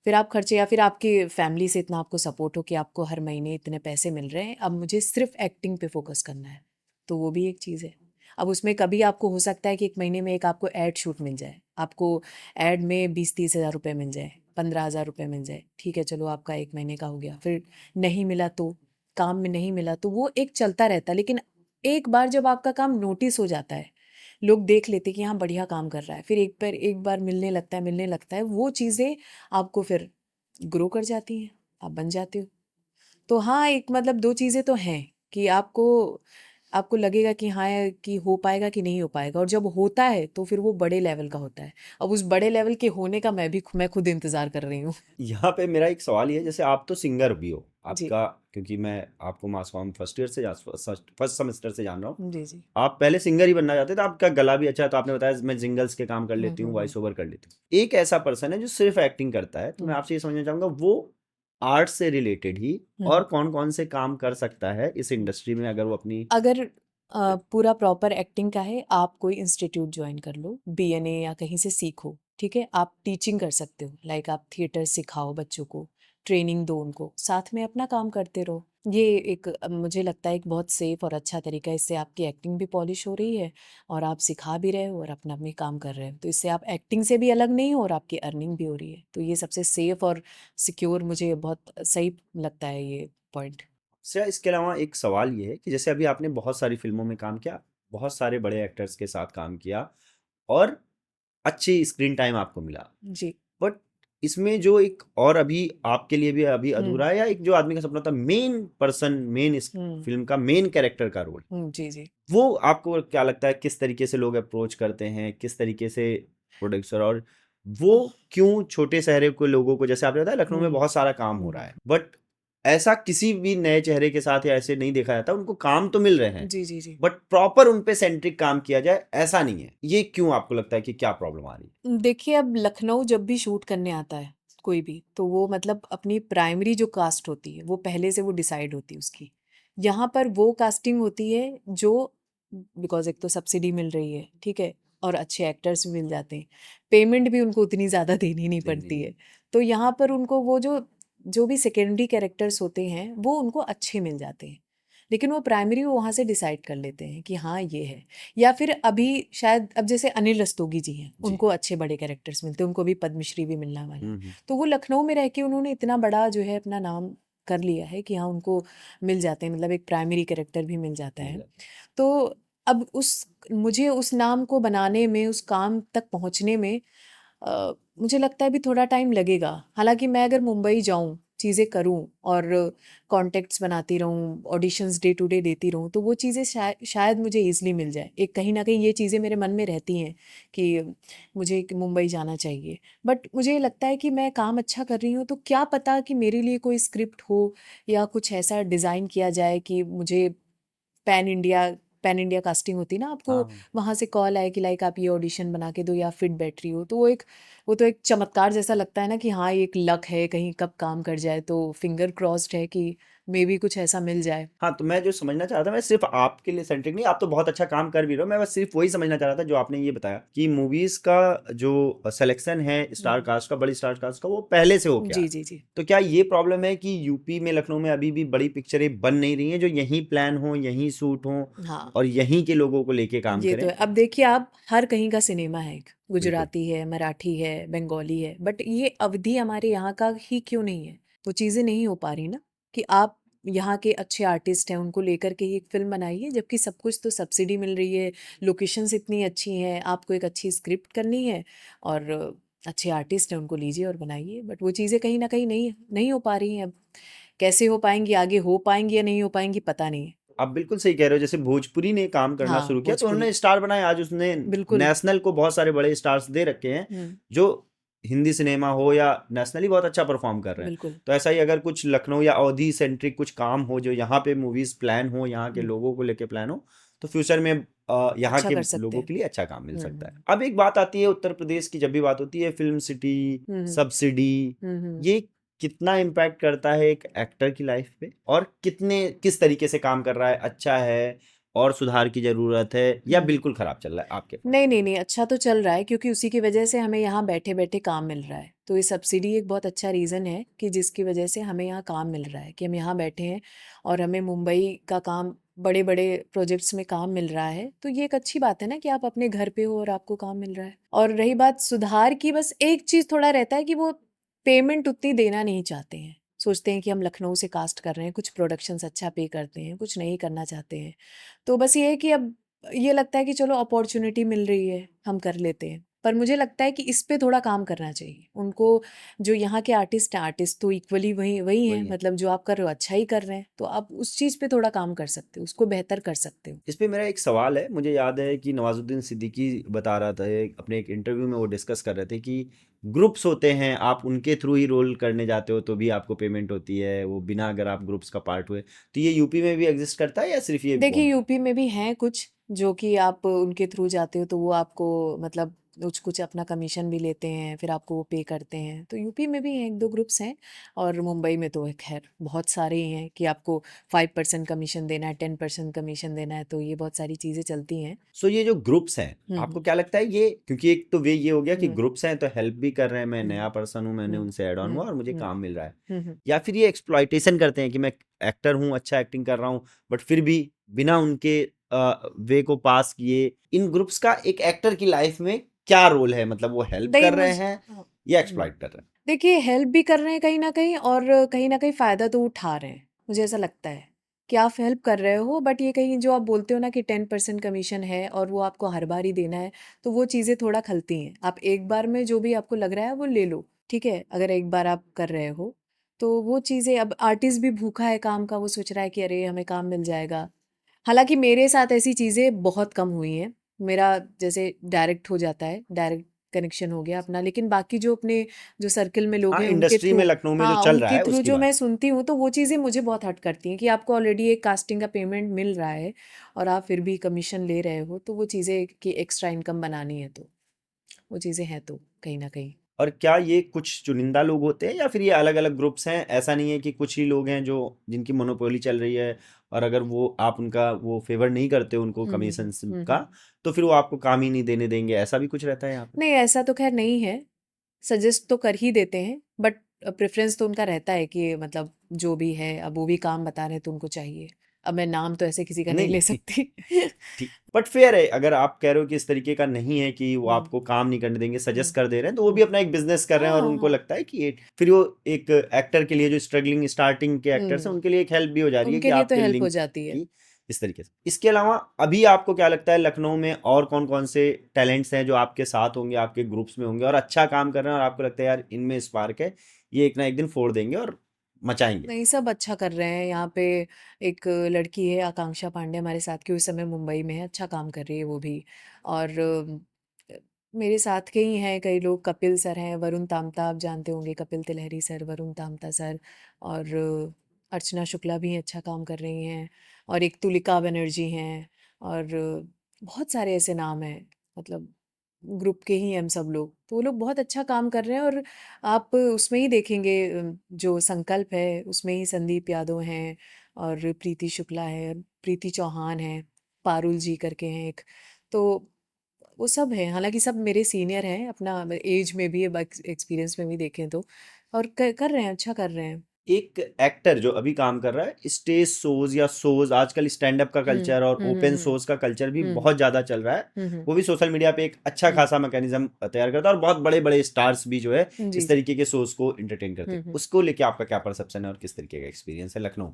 फिर आप खर्चे, या फिर आपकी फैमिली से इतना आपको सपोर्ट हो कि आपको हर महीने इतने पैसे मिल रहे हैं, अब मुझे सिर्फ एक्टिंग पे फोकस करना है, तो वो भी एक चीज़ है। अब उसमें कभी आपको हो सकता है कि एक महीने में एक आपको ऐड शूट मिल जाए, आपको ऐड में 20-30 हज़ार रुपये मिल जाए, 15 हज़ार रुपये मिल जाए, ठीक है, चलो आपका एक महीने का हो गया। फिर नहीं मिला तो, काम में नहीं मिला तो वो एक चलता रहता है। लेकिन एक बार जब आपका काम नोटिस हो जाता है, लोग देख लेते कि हाँ बढ़िया काम कर रहा है, फिर एक बार मिलने लगता है वो चीज़ें आपको फिर ग्रो कर जाती हैं, आप बन जाते हो। तो हाँ, एक मतलब 2 चीज़ें तो हैं कि आपको आपको लगेगा कि हाँ, कि हो पाएगा कि नहीं हो पाएगा, और जब होता है तो फिर वो बड़े लेवल का होता है। अब उस बड़े लेवल के होने का मैं खुद इंतज़ार कर रही हूँ। यहाँ पे मेरा एक सवाल ये है, जैसे आप तो सिंगर भी हो जी, आपका, क्योंकि मैं आपको मास कॉम फर्स्ट सेमेस्टर से जान रहा हूँ। जी, जी। आप पहले सिंगर ही बनना चाहते थे, आपका गला भी अच्छा है, तो आपने बताया मैं जिंगल्स के काम कर हुँ, लेती हूँ, हुँ, हुँ, वॉइस ओवर कर लेती हूँ। एक ऐसा पर्सन है जो सिर्फ एक्टिंग करता है, तो मैं हुँ, आपसे ये समझना चाहूंगा वो आर्ट से रिलेटेड ही हुँ। और कौन कौन से काम कर सकता है इस इंडस्ट्री में, अगर वो अपनी। अगर पूरा प्रॉपर एक्टिंग का है, आप कोई इंस्टीट्यूट ज्वाइन कर लो, बीएनए या कहीं से सीखो, ठीक है। आप टीचिंग कर सकते हो, लाइक आप थिएटर सिखाओ बच्चों को, ट्रेनिंग दो उनको, साथ में अपना काम करते रहो। ये एक मुझे लगता है एक बहुत सेफ और अच्छा तरीका है। इससे आपकी एक्टिंग भी पॉलिश हो रही है, और आप सिखा भी रहे हो और अपना भी काम कर रहे हो, तो इससे आप एक्टिंग से भी अलग नहीं हो और आपकी अर्निंग भी हो रही है। तो ये सबसे सेफ और सिक्योर मुझे बहुत सही लगता है ये पॉइंट। सर इसके अलावा एक सवाल ये है कि जैसे अभी आपने बहुत सारी फिल्मों में काम किया, बहुत सारे बड़े एक्टर्स के साथ काम किया, और अच्छी स्क्रीन टाइम आपको मिला, जी। बट इसमें जो एक और अभी आपके लिए भी अभी हम्म, अधूरा है, या एक जो आदमी का सपना था, मेन पर्सन, मेन इस हम्म, फिल्म का मेन कैरेक्टर का रोल, जी, जी। वो आपको क्या लगता है किस तरीके से लोग अप्रोच करते हैं, किस तरीके से प्रोड्यूसर, और वो क्यों छोटे शहर के लोगों को, जैसे आपने बताया लखनऊ में हुँ, बहुत सारा काम हो हुँ। रहा है, बट ऐसा किसी भी नए चेहरे के साथ या ऐसे नहीं देखा जाता, उनको काम तो मिल रहे हैं, जी, जी, जी। बट प्रॉपर उन पे सेंट्रिक काम किया जाए ऐसा नहीं है, ये क्यों आपको लगता है कि क्या प्रॉब्लम आ रही देखिए, अब लखनऊ जब भी शूट करने आता है कोई भी, तो वो मतलब अपनी प्राइमरी जो कास्ट होती है, वो पहले से वो डिसाइड होती है उसकी। यहाँ पर वो कास्टिंग होती है जो, बिकॉज़ एक तो सब्सिडी मिल रही है, ठीक है? और अच्छे एक्टर्स भी मिल जाते हैं। पेमेंट भी उनको उतनी ज़्यादा देनी नहीं है? नहीं पड़ती नहीं। है। तो यहाँ पर उनको वो जो जो भी सेकेंडरी कैरेक्टर्स होते हैं, वो उनको अच्छे मिल जाते हैं। लेकिन वो प्राइमरी वो वहाँ से डिसाइड कर लेते हैं कि हाँ, ये है। या फिर अभी शायद अब जैसे अनिल रस्तोगी जी हैं, जी। उनको अच्छे बड़े कैरेक्टर्स मिलते हैं, उनको भी पद्मश्री भी मिलने वाली है। हम्म। तो वो लखनऊ में रह के उन्होंने इतना बड़ा जो है अपना नाम कर लिया है कि हाँ, उनको मिल जाते हैं, मतलब एक प्राइमरी कैरेक्टर भी मिल जाता मिल है। जाता तो अब उस मुझे उस नाम को बनाने में, उस काम तक पहुँचने में मुझे लगता है अभी थोड़ा टाइम लगेगा। हालाँकि मैं अगर मुंबई जाऊँ, चीज़ें करूँ और कॉन्टैक्ट्स बनाती रहूँ, ऑडिशंस डे टू डे देती रहूँ, तो वो चीज़ें शायद मुझे ईज़िली मिल जाए। एक कहीं न कहीं ये चीज़ें मेरे मन में रहती हैं कि मुझे कि मुंबई जाना चाहिए। बट मुझे लगता है कि मैं काम अच्छा कर रही हूँ, तो क्या पता कि मेरे लिए कोई स्क्रिप्ट हो, या कुछ ऐसा डिज़ाइन किया जाए कि मुझे pan India pan India casting होती है ना, है। आपको हाँ। वहाँ से कॉल आए कि लाइक आप ये ऑडिशन बना के दो या फिट बैठ रही हो, तो वो तो एक चमत्कार जैसा लगता है ना कि हाँ, ये एक लक है, कहीं कब काम कर जाए, तो फिंगर क्रॉस्ड है कि मे बी कुछ ऐसा मिल जाए। हाँ, तो मैं जो समझना चाह रहा था, मैं सिर्फ आपके लिए सेंट्रिक नहीं, आप तो बहुत अच्छा काम कर भी रहे हो, मैं बस सिर्फ वही समझना चाह रहा था जो आपने ये बताया कि मूवीज का जो सिलेक्शन है स्टार हम्म, कास्ट का, बड़ी स्टार कास्ट का, वो पहले से हो गया जी, है। जी, जी। तो क्या ये प्रॉब्लम है कि यूपी में, लखनऊ में अभी भी बड़ी पिक्चरें बन नहीं रही हैं जो यहीं प्लान हो, यहीं शूट हो, हाँ, और यहीं के लोगों को लेके काम ये तो करें? है। अब देखिए, आप हर कहीं का सिनेमा है, एक बिल्कुल। गुजराती है, मराठी है, बंगाली है, बट ये अवधि हमारे यहाँ का ही क्यों नहीं है? वो चीज़ें नहीं हो पा रही ना, कि आप यहाँ के अच्छे आर्टिस्ट हैं, उनको लेकर के ही एक फिल्म बनाइए, जबकि सब कुछ तो सब्सिडी मिल रही है, लोकेशंस इतनी अच्छी हैं, आपको एक अच्छी स्क्रिप्ट करनी है, और अच्छे आर्टिस्ट हैं, उनको लीजिए और बनाइए। बट वो चीज़ें कहीं ना कहीं नहीं नहीं हो पा रही हैं अब। कैसे हो पाएंगी, आगे हो पाएंगी या नहीं हो पाएंगी पता नहीं है। आप बिल्कुल सही कह रहे हो। जैसे भोजपुरी ने काम करना हाँ शुरू किया तो भोजपुरी उन्होंने स्टार बनाए, आज उसने बिल्कुल। नेशनल को बहुत सारे बड़े स्टार्स दे रखे हैं हम्म। जो हिंदी सिनेमा हो या नेशनली बहुत अच्छा परफॉर्म कर रहे हैं। बिल्कुल। तो ऐसा ही अगर कुछ लखनऊ या अवधी सेंट्रिक कुछ काम हो जो यहाँ पे मूवीज प्लान हो, यहाँ के हम्म, लोगों को लेके प्लान हो, तो फ्यूचर में यहाँ अच्छा के कर सकते लोगों हैं। के लिए अच्छा काम मिल सकता है। हम्म। अब एक बात आती है उत्तर प्रदेश की, जब भी बात होती है फिल्म सिटी, हम्म। सब्सिडी, हम्म। ये कितना इम्पैक्ट करता है एक एक्टर की लाइफ पे, और किस तरीके से काम कर रहा है, अच्छा है और सुधार की जरूरत है, या हम्म। बिल्कुल खराब चल रहा है आपके नहीं अकॉर्डिंग? नहीं नहीं, अच्छा तो चल रहा है क्योंकि उसी की वजह से हमें यहाँ बैठे बैठे काम मिल रहा है। तो ये सब्सिडी एक बहुत अच्छा रीज़न है कि जिसकी वजह से हमें यहाँ काम मिल रहा है, कि हम यहाँ बैठे हैं और हमें मुंबई का काम, बड़े बड़े प्रोजेक्ट्स में काम मिल रहा है। तो ये एक अच्छी बात है ना कि आप अपने घर पे हो और आपको काम मिल रहा है। और रही बात सुधार की, बस एक चीज़ थोड़ा रहता है कि वो पेमेंट उतनी देना नहीं चाहते हैं। सोचते हैं कि हम लखनऊ से कास्ट कर रहे हैं, कुछ प्रोडक्शंस अच्छा पे करते हैं, कुछ नहीं करना चाहते हैं। तो बस ये है कि अब ये लगता है कि चलो अपॉर्चुनिटी मिल रही है हम कर लेते हैं। पर मुझे लगता है कि इस पे थोड़ा काम करना चाहिए उनको। जो यहाँ के आर्टिस्ट हैं, आर्टिस्ट तो इक्वली वही वही हैं, वही है। मतलब जो आप कर रहे हो अच्छा ही कर रहे हैं, तो आप उस चीज़ पे थोड़ा काम कर सकते हो, उसको बेहतर कर सकते हो। इस पे मेरा एक सवाल है। मुझे याद है कि नवाजुद्दीन सिद्दीकी बता रहा था अपने एक इंटरव्यू में, वो डिस्कस कर रहे थे कि ग्रुप्स होते हैं, आप उनके थ्रू ही रोल करने जाते हो तो भी आपको पेमेंट होती है, वो बिना अगर आप ग्रुप्स का पार्ट हुए। तो ये यूपी में भी एग्जिस्ट करता है या सिर्फ ये देखिए वहाँ पे? यूपी में भी हैं कुछ जो कि आप उनके थ्रू जाते हो तो वो आपको मतलब कुछ कुछ अपना कमीशन भी लेते हैं, फिर आपको वो पे करते हैं। तो यूपी में भी हैं, एक दो ग्रुप्स हैं। और मुंबई में तो खैर बहुत सारे ही हैं कि आपको 5% कमीशन देना है, 10% कमीशन देना है, तो ये बहुत सारी चीज़ें चलती हैं। सो ये जो ग्रुप्स हैं, हम्म। आपको क्या लगता है ये, क्योंकि एक तो वे ये हो गया कि हम्म। ग्रुप्स हैं तो हेल्प भी कर रहे हैं, मैं हम्म। नया पर्सन हूँ, मैंने हम्म। उनसे ऐड ऑन हुआ हम्म। और मुझे हम्म। काम मिल रहा है, हम्म। या फिर ये एक्सप्लॉइटेशन करते हैं कि मैं एक्टर हूँ, अच्छा एक्टिंग कर रहा हूँ, बट फिर भी बिना उनके वे को पास किए। इन ग्रुप्स का एक एक्टर की लाइफ में क्या रोल है, मतलब वो हेल्प दही कर रहे मुझ हैं हाँ, या एक्सप्लॉइट कर रहे हैं? देखिए हेल्प भी कर रहे हैं कहीं ना कहीं फ़ायदा तो उठा रहे हैं। मुझे ऐसा लगता है कि आप हेल्प कर रहे हो, बट ये कहीं जो आप बोलते हो ना कि 10% कमीशन है और वो आपको हर बार ही देना है, तो वो चीज़ें थोड़ा खलती हैं। आप एक बार में जो भी आपको लग रहा है वो ले लो, ठीक है, अगर एक बार आप कर रहे हो तो वो चीज़ें। अब आर्टिस्ट भी भूखा है काम का, वो सोच रहा है कि अरे हमें काम मिल जाएगा। हालांकि मेरे साथ ऐसी चीज़ें बहुत कम हुई हैं। मेरा जैसे डायरेक्ट हो जाता है, डायरेक्ट कनेक्शन हो गया अपना, लेकिन बाकी जो अपने जो सर्किल में लोग हाँ, हैं उनके इंडस्ट्री थ्रू, में लखनऊ में जो हाँ चल रहा उनके है थ्रू उसकी जो बात। मैं सुनती हूँ तो वो चीज़ें मुझे बहुत हर्ट करती हैं कि आपको ऑलरेडी एक कास्टिंग का पेमेंट मिल रहा है और आप फिर भी कमीशन ले रहे हो, तो वो चीज़ें कि एक्स्ट्रा इनकम बनानी है, तो वो चीज़ें हैं तो कहीं ना कहीं। और क्या ये कुछ चुनिंदा लोग होते हैं या फिर ये अलग अलग ग्रुप्स हैं? ऐसा नहीं है कि कुछ ही लोग हैं जो जिनकी मोनोपोली चल रही है, और अगर वो आप उनका वो फेवर नहीं करते उनको हम्म। कमीशन का, हम्म। तो फिर वो आपको काम ही नहीं देने देंगे, ऐसा भी कुछ रहता है यहाँ पे? नहीं ऐसा तो खैर नहीं है, सजेस्ट तो कर ही देते हैं, बट प्रेफरेंस तो उनका रहता है कि मतलब जो भी है, अब वो भी काम बता रहे हैं तो उनको चाहिए। अब मैं नाम तो ऐसे किसी का नहीं नहीं ले नहीं, सकती। ठीक, बट फेयर है। अगर आप कह रहे हो कि इस तरीके का नहीं है कि वो हम्म। आपको काम नहीं करने देंगे, सजेस्ट हम्म। कर दे रहे हैं, तो वो भी हम्म। अपना एक बिजनेस कर रहे हैं और हाँ उनको हाँ। लगता है कि ये फिर वो एक एक्टर के लिए, जो स्ट्रगलिंग स्टार्टिंग के एक्टर्स हैं हम्म। उनके लिए एक हेल्प भी हो जा रही है कि उनके लिए तो आपके हेल्प हो लिंक जाती है। की इस तरीके से। इसके अलावा अभी आपको क्या लगता है लखनऊ में और कौन कौन से टैलेंट्स हैं जो आपके साथ होंगे, आपके ग्रुप्स में होंगे और अच्छा काम कर रहे हैं, और आपको लगता है यार इनमें स्पार्क है, ये एक ना एक दिन फोड़ देंगे और मचाएंगे? नहीं सब अच्छा कर रहे हैं यहाँ पे। एक लड़की है आकांक्षा पांडे हमारे साथ की, उस समय मुंबई में है, अच्छा काम कर रही है वो भी। और मेरे साथ के ही हैं कई लोग, कपिल सर हैं, वरुण तामता आप जानते होंगे, कपिल तिलहरी सर, वरुण तामता सर। और अर्चना शुक्ला भी अच्छा काम कर रही हैं। और एक तुलिका बनर्जी हैं। और बहुत सारे ऐसे नाम हैं, मतलब ग्रुप के ही हैं हम सब लोग, तो वो लोग बहुत अच्छा काम कर रहे हैं। और आप उसमें ही देखेंगे जो संकल्प है उसमें ही संदीप यादव हैं, और प्रीति शुक्ला है, प्रीति चौहान है, पारुल जी करके हैं एक। तो वो सब हैं, हालांकि सब मेरे सीनियर हैं अपना एज में भी, एक्सपीरियंस में भी देखें तो। और कर रहे हैं, अच्छा कर रहे हैं। एक एक्टर जो अभी काम कर रहा है स्टेज शोज या शोज, आजकल स्टैंड अप का हम्म। कल्चर और हम्म। ओपन हम्म। शोज का कल्चर भी हम्म। बहुत ज्यादा चल रहा है, हम्म। वो भी सोशल मीडिया पे एक अच्छा हम्म। खासा मैकेनिज्म तैयार करता है और बहुत बड़े बड़े स्टार्स भी जो है जी इस जी। तरीके के शोज को एंटरटेन करते हैं। उसको लेके आपका क्या परसेप्शन है और किस तरीके का एक्सपीरियंस है लखनऊ?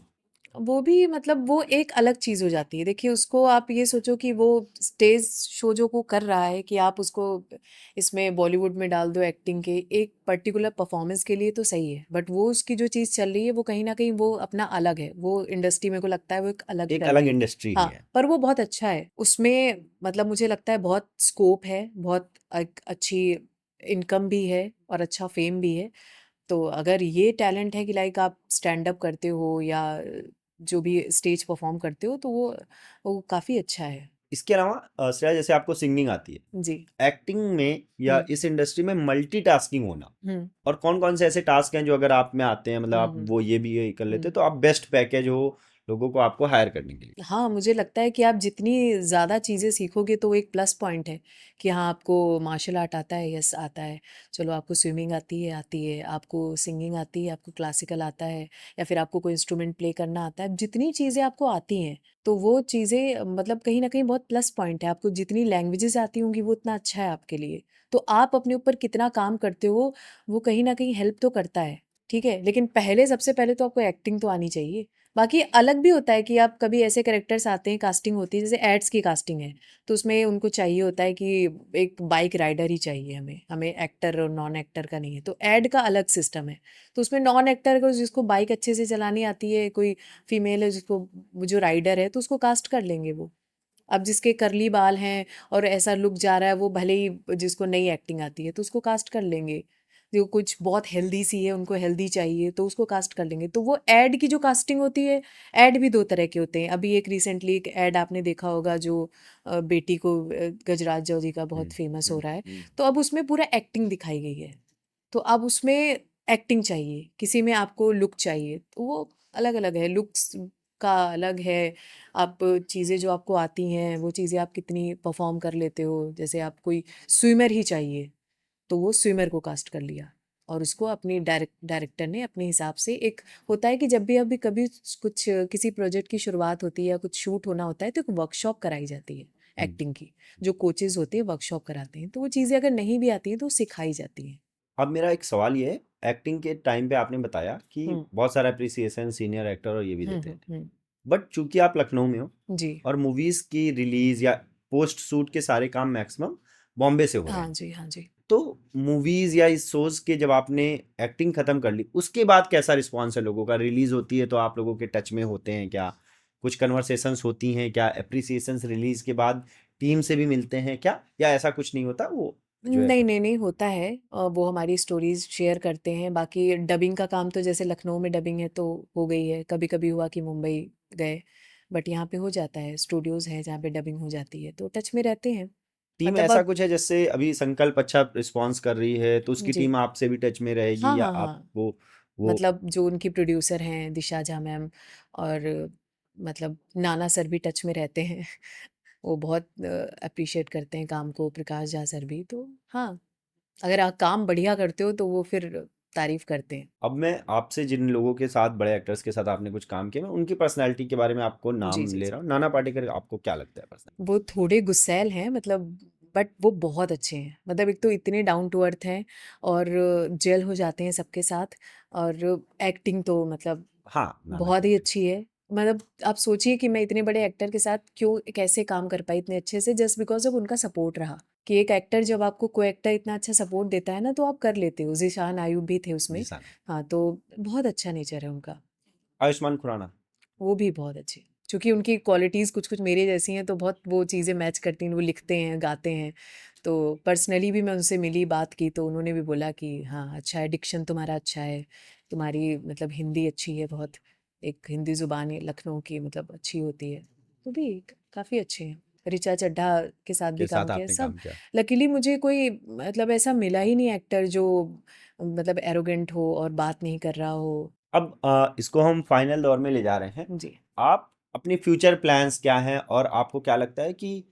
वो भी मतलब वो एक अलग चीज़ हो जाती है। देखिए उसको आप ये सोचो कि वो स्टेज शो जो वो कर रहा है कि आप उसको इसमें बॉलीवुड में डाल दो एक्टिंग के एक पर्टिकुलर परफॉर्मेंस के लिए तो सही है, बट वो उसकी जो चीज़ चल रही है वो कहीं न कहीं वो अपना अलग है। वो इंडस्ट्री मेरे को लगता है वो एक अलग एक चल अलग रही है। इंडस्ट्री ही हाँ, है। पर वो बहुत अच्छा है। उसमें मतलब मुझे लगता है बहुत स्कोप है, बहुत एक अच्छी इनकम भी है और अच्छा फ़ेम भी है। तो अगर ये टैलेंट है कि लाइक आप स्टैंड अप करते हो या जो भी स्टेज परफॉर्म करते हो तो वो काफ़ी अच्छा है। इसके अलावा श्रेया, जैसे आपको सिंगिंग आती जी। है, एक्टिंग में या हुँ, इस इंडस्ट्री में मल्टीटास्किंग होना, हुँ, और कौन कौन से ऐसे टास्क हैं जो अगर आप में आते हैं, मतलब हुँ, आप हुँ, वो ये भी ये कर लेते हुँ। हैं, तो आप बेस्ट पैकेज हो लोगों को आपको हायर करने के लिए? हाँ, मुझे लगता है कि आप जितनी ज़्यादा चीज़ें सीखोगे तो वो एक प्लस पॉइंट है कि हाँ, आपको मार्शल आर्ट आता है, यस आता है। चलो आपको स्विमिंग आती है, आपको सिंगिंग आती है, आपको क्लासिकल आता है या फिर आपको कोई इंस्ट्रूमेंट प्ले करना आता है। जितनी चीज़ें आपको आती हैं, तो वो चीज़ें मतलब कहीं न कहीं बहुत प्लस पॉइंट है। आपको जितनी लैंग्वेजेज़ आती होंगी वो उतना अच्छा है आपके लिए। तो आप अपने ऊपर कितना काम करते हो, वो कहीं न कहीं हेल्प तो करता है, ठीक है? लेकिन पहले सबसे पहले तो आपको एक्टिंग तो आनी चाहिए। बाकी अलग भी होता है कि आप कभी ऐसे कैरेक्टर्स आते हैं, कास्टिंग होती है, जैसे एड्स की कास्टिंग है, तो उसमें उनको चाहिए होता है कि एक बाइक राइडर ही चाहिए हमें, हमें एक्टर और नॉन एक्टर का नहीं है, तो ऐड का अलग सिस्टम है। तो उसमें नॉन एक्टर को जिसको बाइक अच्छे से चलानी आती है, कोई फीमेल है जिसको वो जो राइडर है, तो उसको कास्ट कर लेंगे वो। अब जिसके कर्ली बाल हैं और ऐसा लुक जा रहा है, वो भले ही जिसको नई एक्टिंग आती है, तो उसको कास्ट कर लेंगे। जो कुछ बहुत हेल्दी सी है, उनको हेल्दी चाहिए, तो उसको कास्ट कर लेंगे। तो वो ऐड की जो कास्टिंग होती है, ऐड भी 2 तरह के होते हैं। अभी एक रिसेंटली एक ऐड आपने देखा होगा जो बेटी को गजराज जौहरी का हम्म, बहुत फेमस हो हम्म, रहा है। हम्म, तो अब उसमें पूरा एक्टिंग दिखाई गई है। तो अब उसमें एक्टिंग चाहिए, किसी में आपको लुक चाहिए, तो वो अलग-अलग है, लुक्स का अलग है। आप चीज़ें जो आपको आती हैं, वो चीज़ें आप कितनी परफ़ॉर्म कर लेते हो। जैसे आप कोई स्विमर ही चाहिए, तो वो स्विमर को कास्ट कर लिया और उसको अपनी डायरेक्टर ने अपने हिसाब से एक होता है कि जब भी अभी कभी कुछ किसी प्रोजेक्ट की शुरुआत होती है या कुछ शूट होना होता है तो एक वर्कशॉप कराई जाती है हम्म। एक्टिंग की। जो कोचेज़ होते हैं वर्कशॉप कराते हैं, तो वो चीज़ें अगर नहीं भी आती हैं तो सिखाई जाती हैं। अब मेरा एक सवाल ये है, एक्टिंग के टाइम पे आपने बताया कि हुँ, बहुत सारा अप्रिसिएशन सीनियर एक्टर और ये भी हुँ, देते हुँ, हैं, हुँ। बट चूंकि आप लखनऊ में हो जी। और मूवीज की रिलीज या पोस्ट शूट के सारे काम मैक्सिमम बॉम्बे से हो रहे हाँ हैं, जी, हाँ जी। तो मूवीज या इस शोज के जब आपने एक्टिंग खत्म कर ली, उसके बाद कैसा रिस्पॉन्स है लोगों का? रिलीज होती है तो आप लोगों के टच में होते हैं क्या? कुछ कन्वर्सेशंस होती हैं क्या? अप्रिसिएशंस रिलीज के बाद टीम से भी मिलते हैं क्या, या ऐसा कुछ नहीं होता वो जो है? नहीं, नहीं, नहीं होता है। वो हमारी स्टोरीज़ शेयर करते हैं। बाकी डबिंग का काम तो जैसे लखनऊ में डबिंग है तो हो गई है। कभी-कभी हुआ कि मुंबई गए, बट यहाँ पे हो जाता है। स्टूडियोज़ हैं जहाँ पे डबिंग हो जाती है, तो टच में रहते हैं। टीम मतलब ऐसा अब कुछ है, जैसे अभी संकल्प अच्छा रिस्पॉन्स कर रही है तो उसकी जी। टीम आपसे भी टच में रहेगी, हाँ, या हाँ, आप हाँ। वो? मतलब जो उनकी प्रोड्यूसर हैं दिशा झा मैम और मतलब नाना सर भी टच में रहते हैं। वो बहुत एप्रिशिएट करते हैं काम को, प्रकाश झा सर भी। तो हाँ, अगर आप काम बढ़िया करते हो तो वो फिर तारीफ़ करते हैं। अब मैं आपसे जिन लोगों के साथ, बड़े एक्टर्स के साथ आपने कुछ काम किया, मैं उनकी पर्सनैलिटी के बारे में आपको जी, नाम जी, ले जी। रहा हूँ। नाना पाटेकर आपको क्या लगता है पर्सनल? वो थोड़े गुस्सैल हैं मतलब बट वो बहुत अच्छे हैं। मतलब एक तो इतने डाउन टू अर्थ हैं और जेल हो जाते हैं सबके साथ और एक्टिंग तो मतलब हाँ, नाना बहुत की ही एक्टिंग। अच्छी है। मतलब आप सोचिए कि मैं इतने बड़े एक्टर के साथ क्यों कैसे काम कर पाई इतने अच्छे से जस्ट बिकॉज़ ऑफ उनका सपोर्ट रहा। कि एक एक्टर जब आपको को एक्टर इतना अच्छा सपोर्ट देता है ना तो आप कर लेते हो। ज़ीशान आयुब भी थे उसमें। जिसान है। हाँ, तो बहुत अच्छा नेचर है उनका। आयुष्मान खुराना। वो भी बहुत अच्छे। चूँकि उनकी क्वालिटीज़ कुछ-कुछ मेरे जैसी हैं तो बहुत वो चीज़ें मैच करती हैं। वो लिखते हैं, गाते हैं। तो पर्सनली भी मैं उनसे मिली, बात की तो उन्होंने भी बोला कि हाँ, अच्छा है, डिक्शन तुम्हारा अच्छा है। तुम्हारी मतलब हिंदी अच्छी है बहुत। एक हिंदी ज़ुबान है लखनऊ की मतलब अच्छी होती है। तो भी काफ़ी अच्छे हैं। ऋचा चड्ढा के साथ भी के काम साथ किया है। आपने सब काम किया? लकीली मुझे कोई मतलब ऐसा मिला ही नहीं एक्टर जो मतलब एरोगेंट हो और बात नहीं कर रहा हो। अब इसको हम फाइनल दौर में ले जा रहे हैं। जी। आप अपने फ्यूचर प्लान्स क्या हैं, और आपको क्या लगता है कि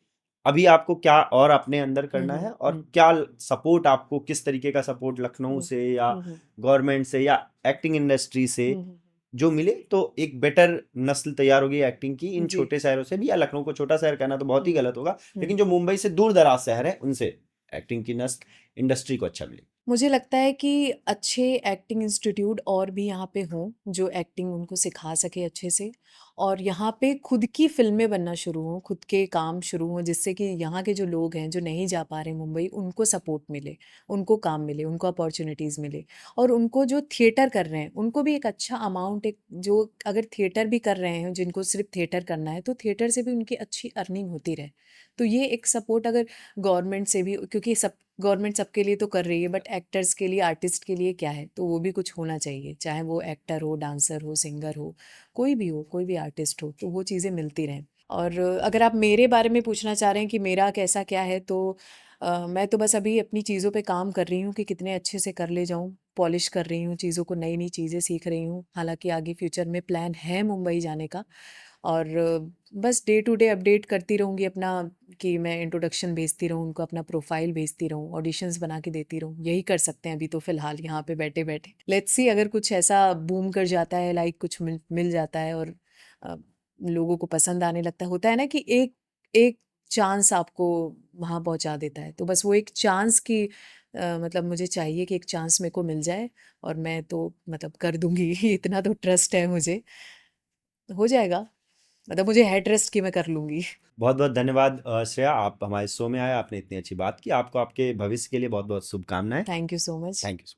अभी आपको क्या और अपने अंदर हुँ, करना हुँ, है, और हुँ। क्या सपोर्ट, आपको किस तरीके का सपोर्ट लखनऊ हुँ। से या हुँ, हुँ। गवर्नमेंट से या एक्टिंग इंडस्ट्री से हुँ, हुँ, जो मिले, तो एक बेटर नस्ल तैयार होगी एक्टिंग की हुँ। इन जी। छोटे शहरों से भी? या लखनऊ को छोटा शहर कहना तो बहुत ही हुँ, गलत होगा, हुँ। लेकिन जो मुंबई से दूर दराज शहर है उनसे एक्टिंग की नस्ल इंडस्ट्री को अच्छा मिले? मुझे लगता है कि अच्छे एक्टिंग इंस्टीट्यूट और भी यहाँ पे हों जो एक्टिंग उनको सिखा सके अच्छे से, और यहाँ पे खुद की फिल्में बनना शुरू हों, खुद के काम शुरू हों, जिससे कि यहाँ के जो लोग हैं जो नहीं जा पा रहे मुंबई, उनको सपोर्ट मिले, उनको काम मिले, उनको अपॉर्चुनिटीज़ मिले। और उनको जो थिएटर कर रहे हैं उनको भी एक अच्छा अमाउंट, एक जो अगर थिएटर भी कर रहे हैं जिनको सिर्फ थिएटर करना है, तो थिएटर से भी उनकी अच्छी अर्निंग होती रहे। तो ये एक सपोर्ट अगर गवर्नमेंट से भी, क्योंकि सब गवर्नमेंट सबके लिए तो कर रही है, बट एक्टर्स के लिए, आर्टिस्ट के लिए क्या है, तो वो भी कुछ होना चाहिए, चाहे वो एक्टर हो, डांसर हो, सिंगर हो, कोई भी हो, कोई भी आर्टिस्ट हो, तो वो चीज़ें मिलती रहें। और अगर आप मेरे बारे में पूछना चाह रहे हैं कि मेरा कैसा क्या है, तो मैं तो बस अभी अपनी चीज़ों पे काम कर रही हूँ कि कितने अच्छे से कर ले जाऊँ, पॉलिश कर रही हूँ चीज़ों को, नई नई चीज़ें सीख रही हूँ। हालांकि आगे फ्यूचर में प्लान है मुंबई जाने का, और बस डे टू डे अपडेट करती रहूँगी अपना, कि मैं इंट्रोडक्शन भेजती रहूँ उनको, अपना प्रोफाइल भेजती रहूँ, ऑडिशंस बना के देती रहूँ। यही कर सकते हैं अभी तो फ़िलहाल यहाँ पे बैठे बैठे। लेट्स सी, अगर कुछ ऐसा बूम कर जाता है, लाइक कुछ मिल मिल जाता है और अ, लोगों को पसंद आने लगता है, होता है ना कि एक एक चांस आपको वहाँ पहुँचा देता है, तो बस वो एक चांस की मतलब मुझे चाहिए कि एक चांस मेरे को मिल जाए, और मैं तो मतलब कर दूंगी इतना तो ट्रस्ट है मुझे, हो जाएगा। मतलब मुझे है ट्रस्ट कि मैं कर लूंगी। बहुत बहुत धन्यवाद श्रेया, आप हमारे शो में आए, आपने इतनी अच्छी बात की। आपको आपके भविष्य के लिए बहुत बहुत शुभकामनाएं। Thank you so much. Thank you.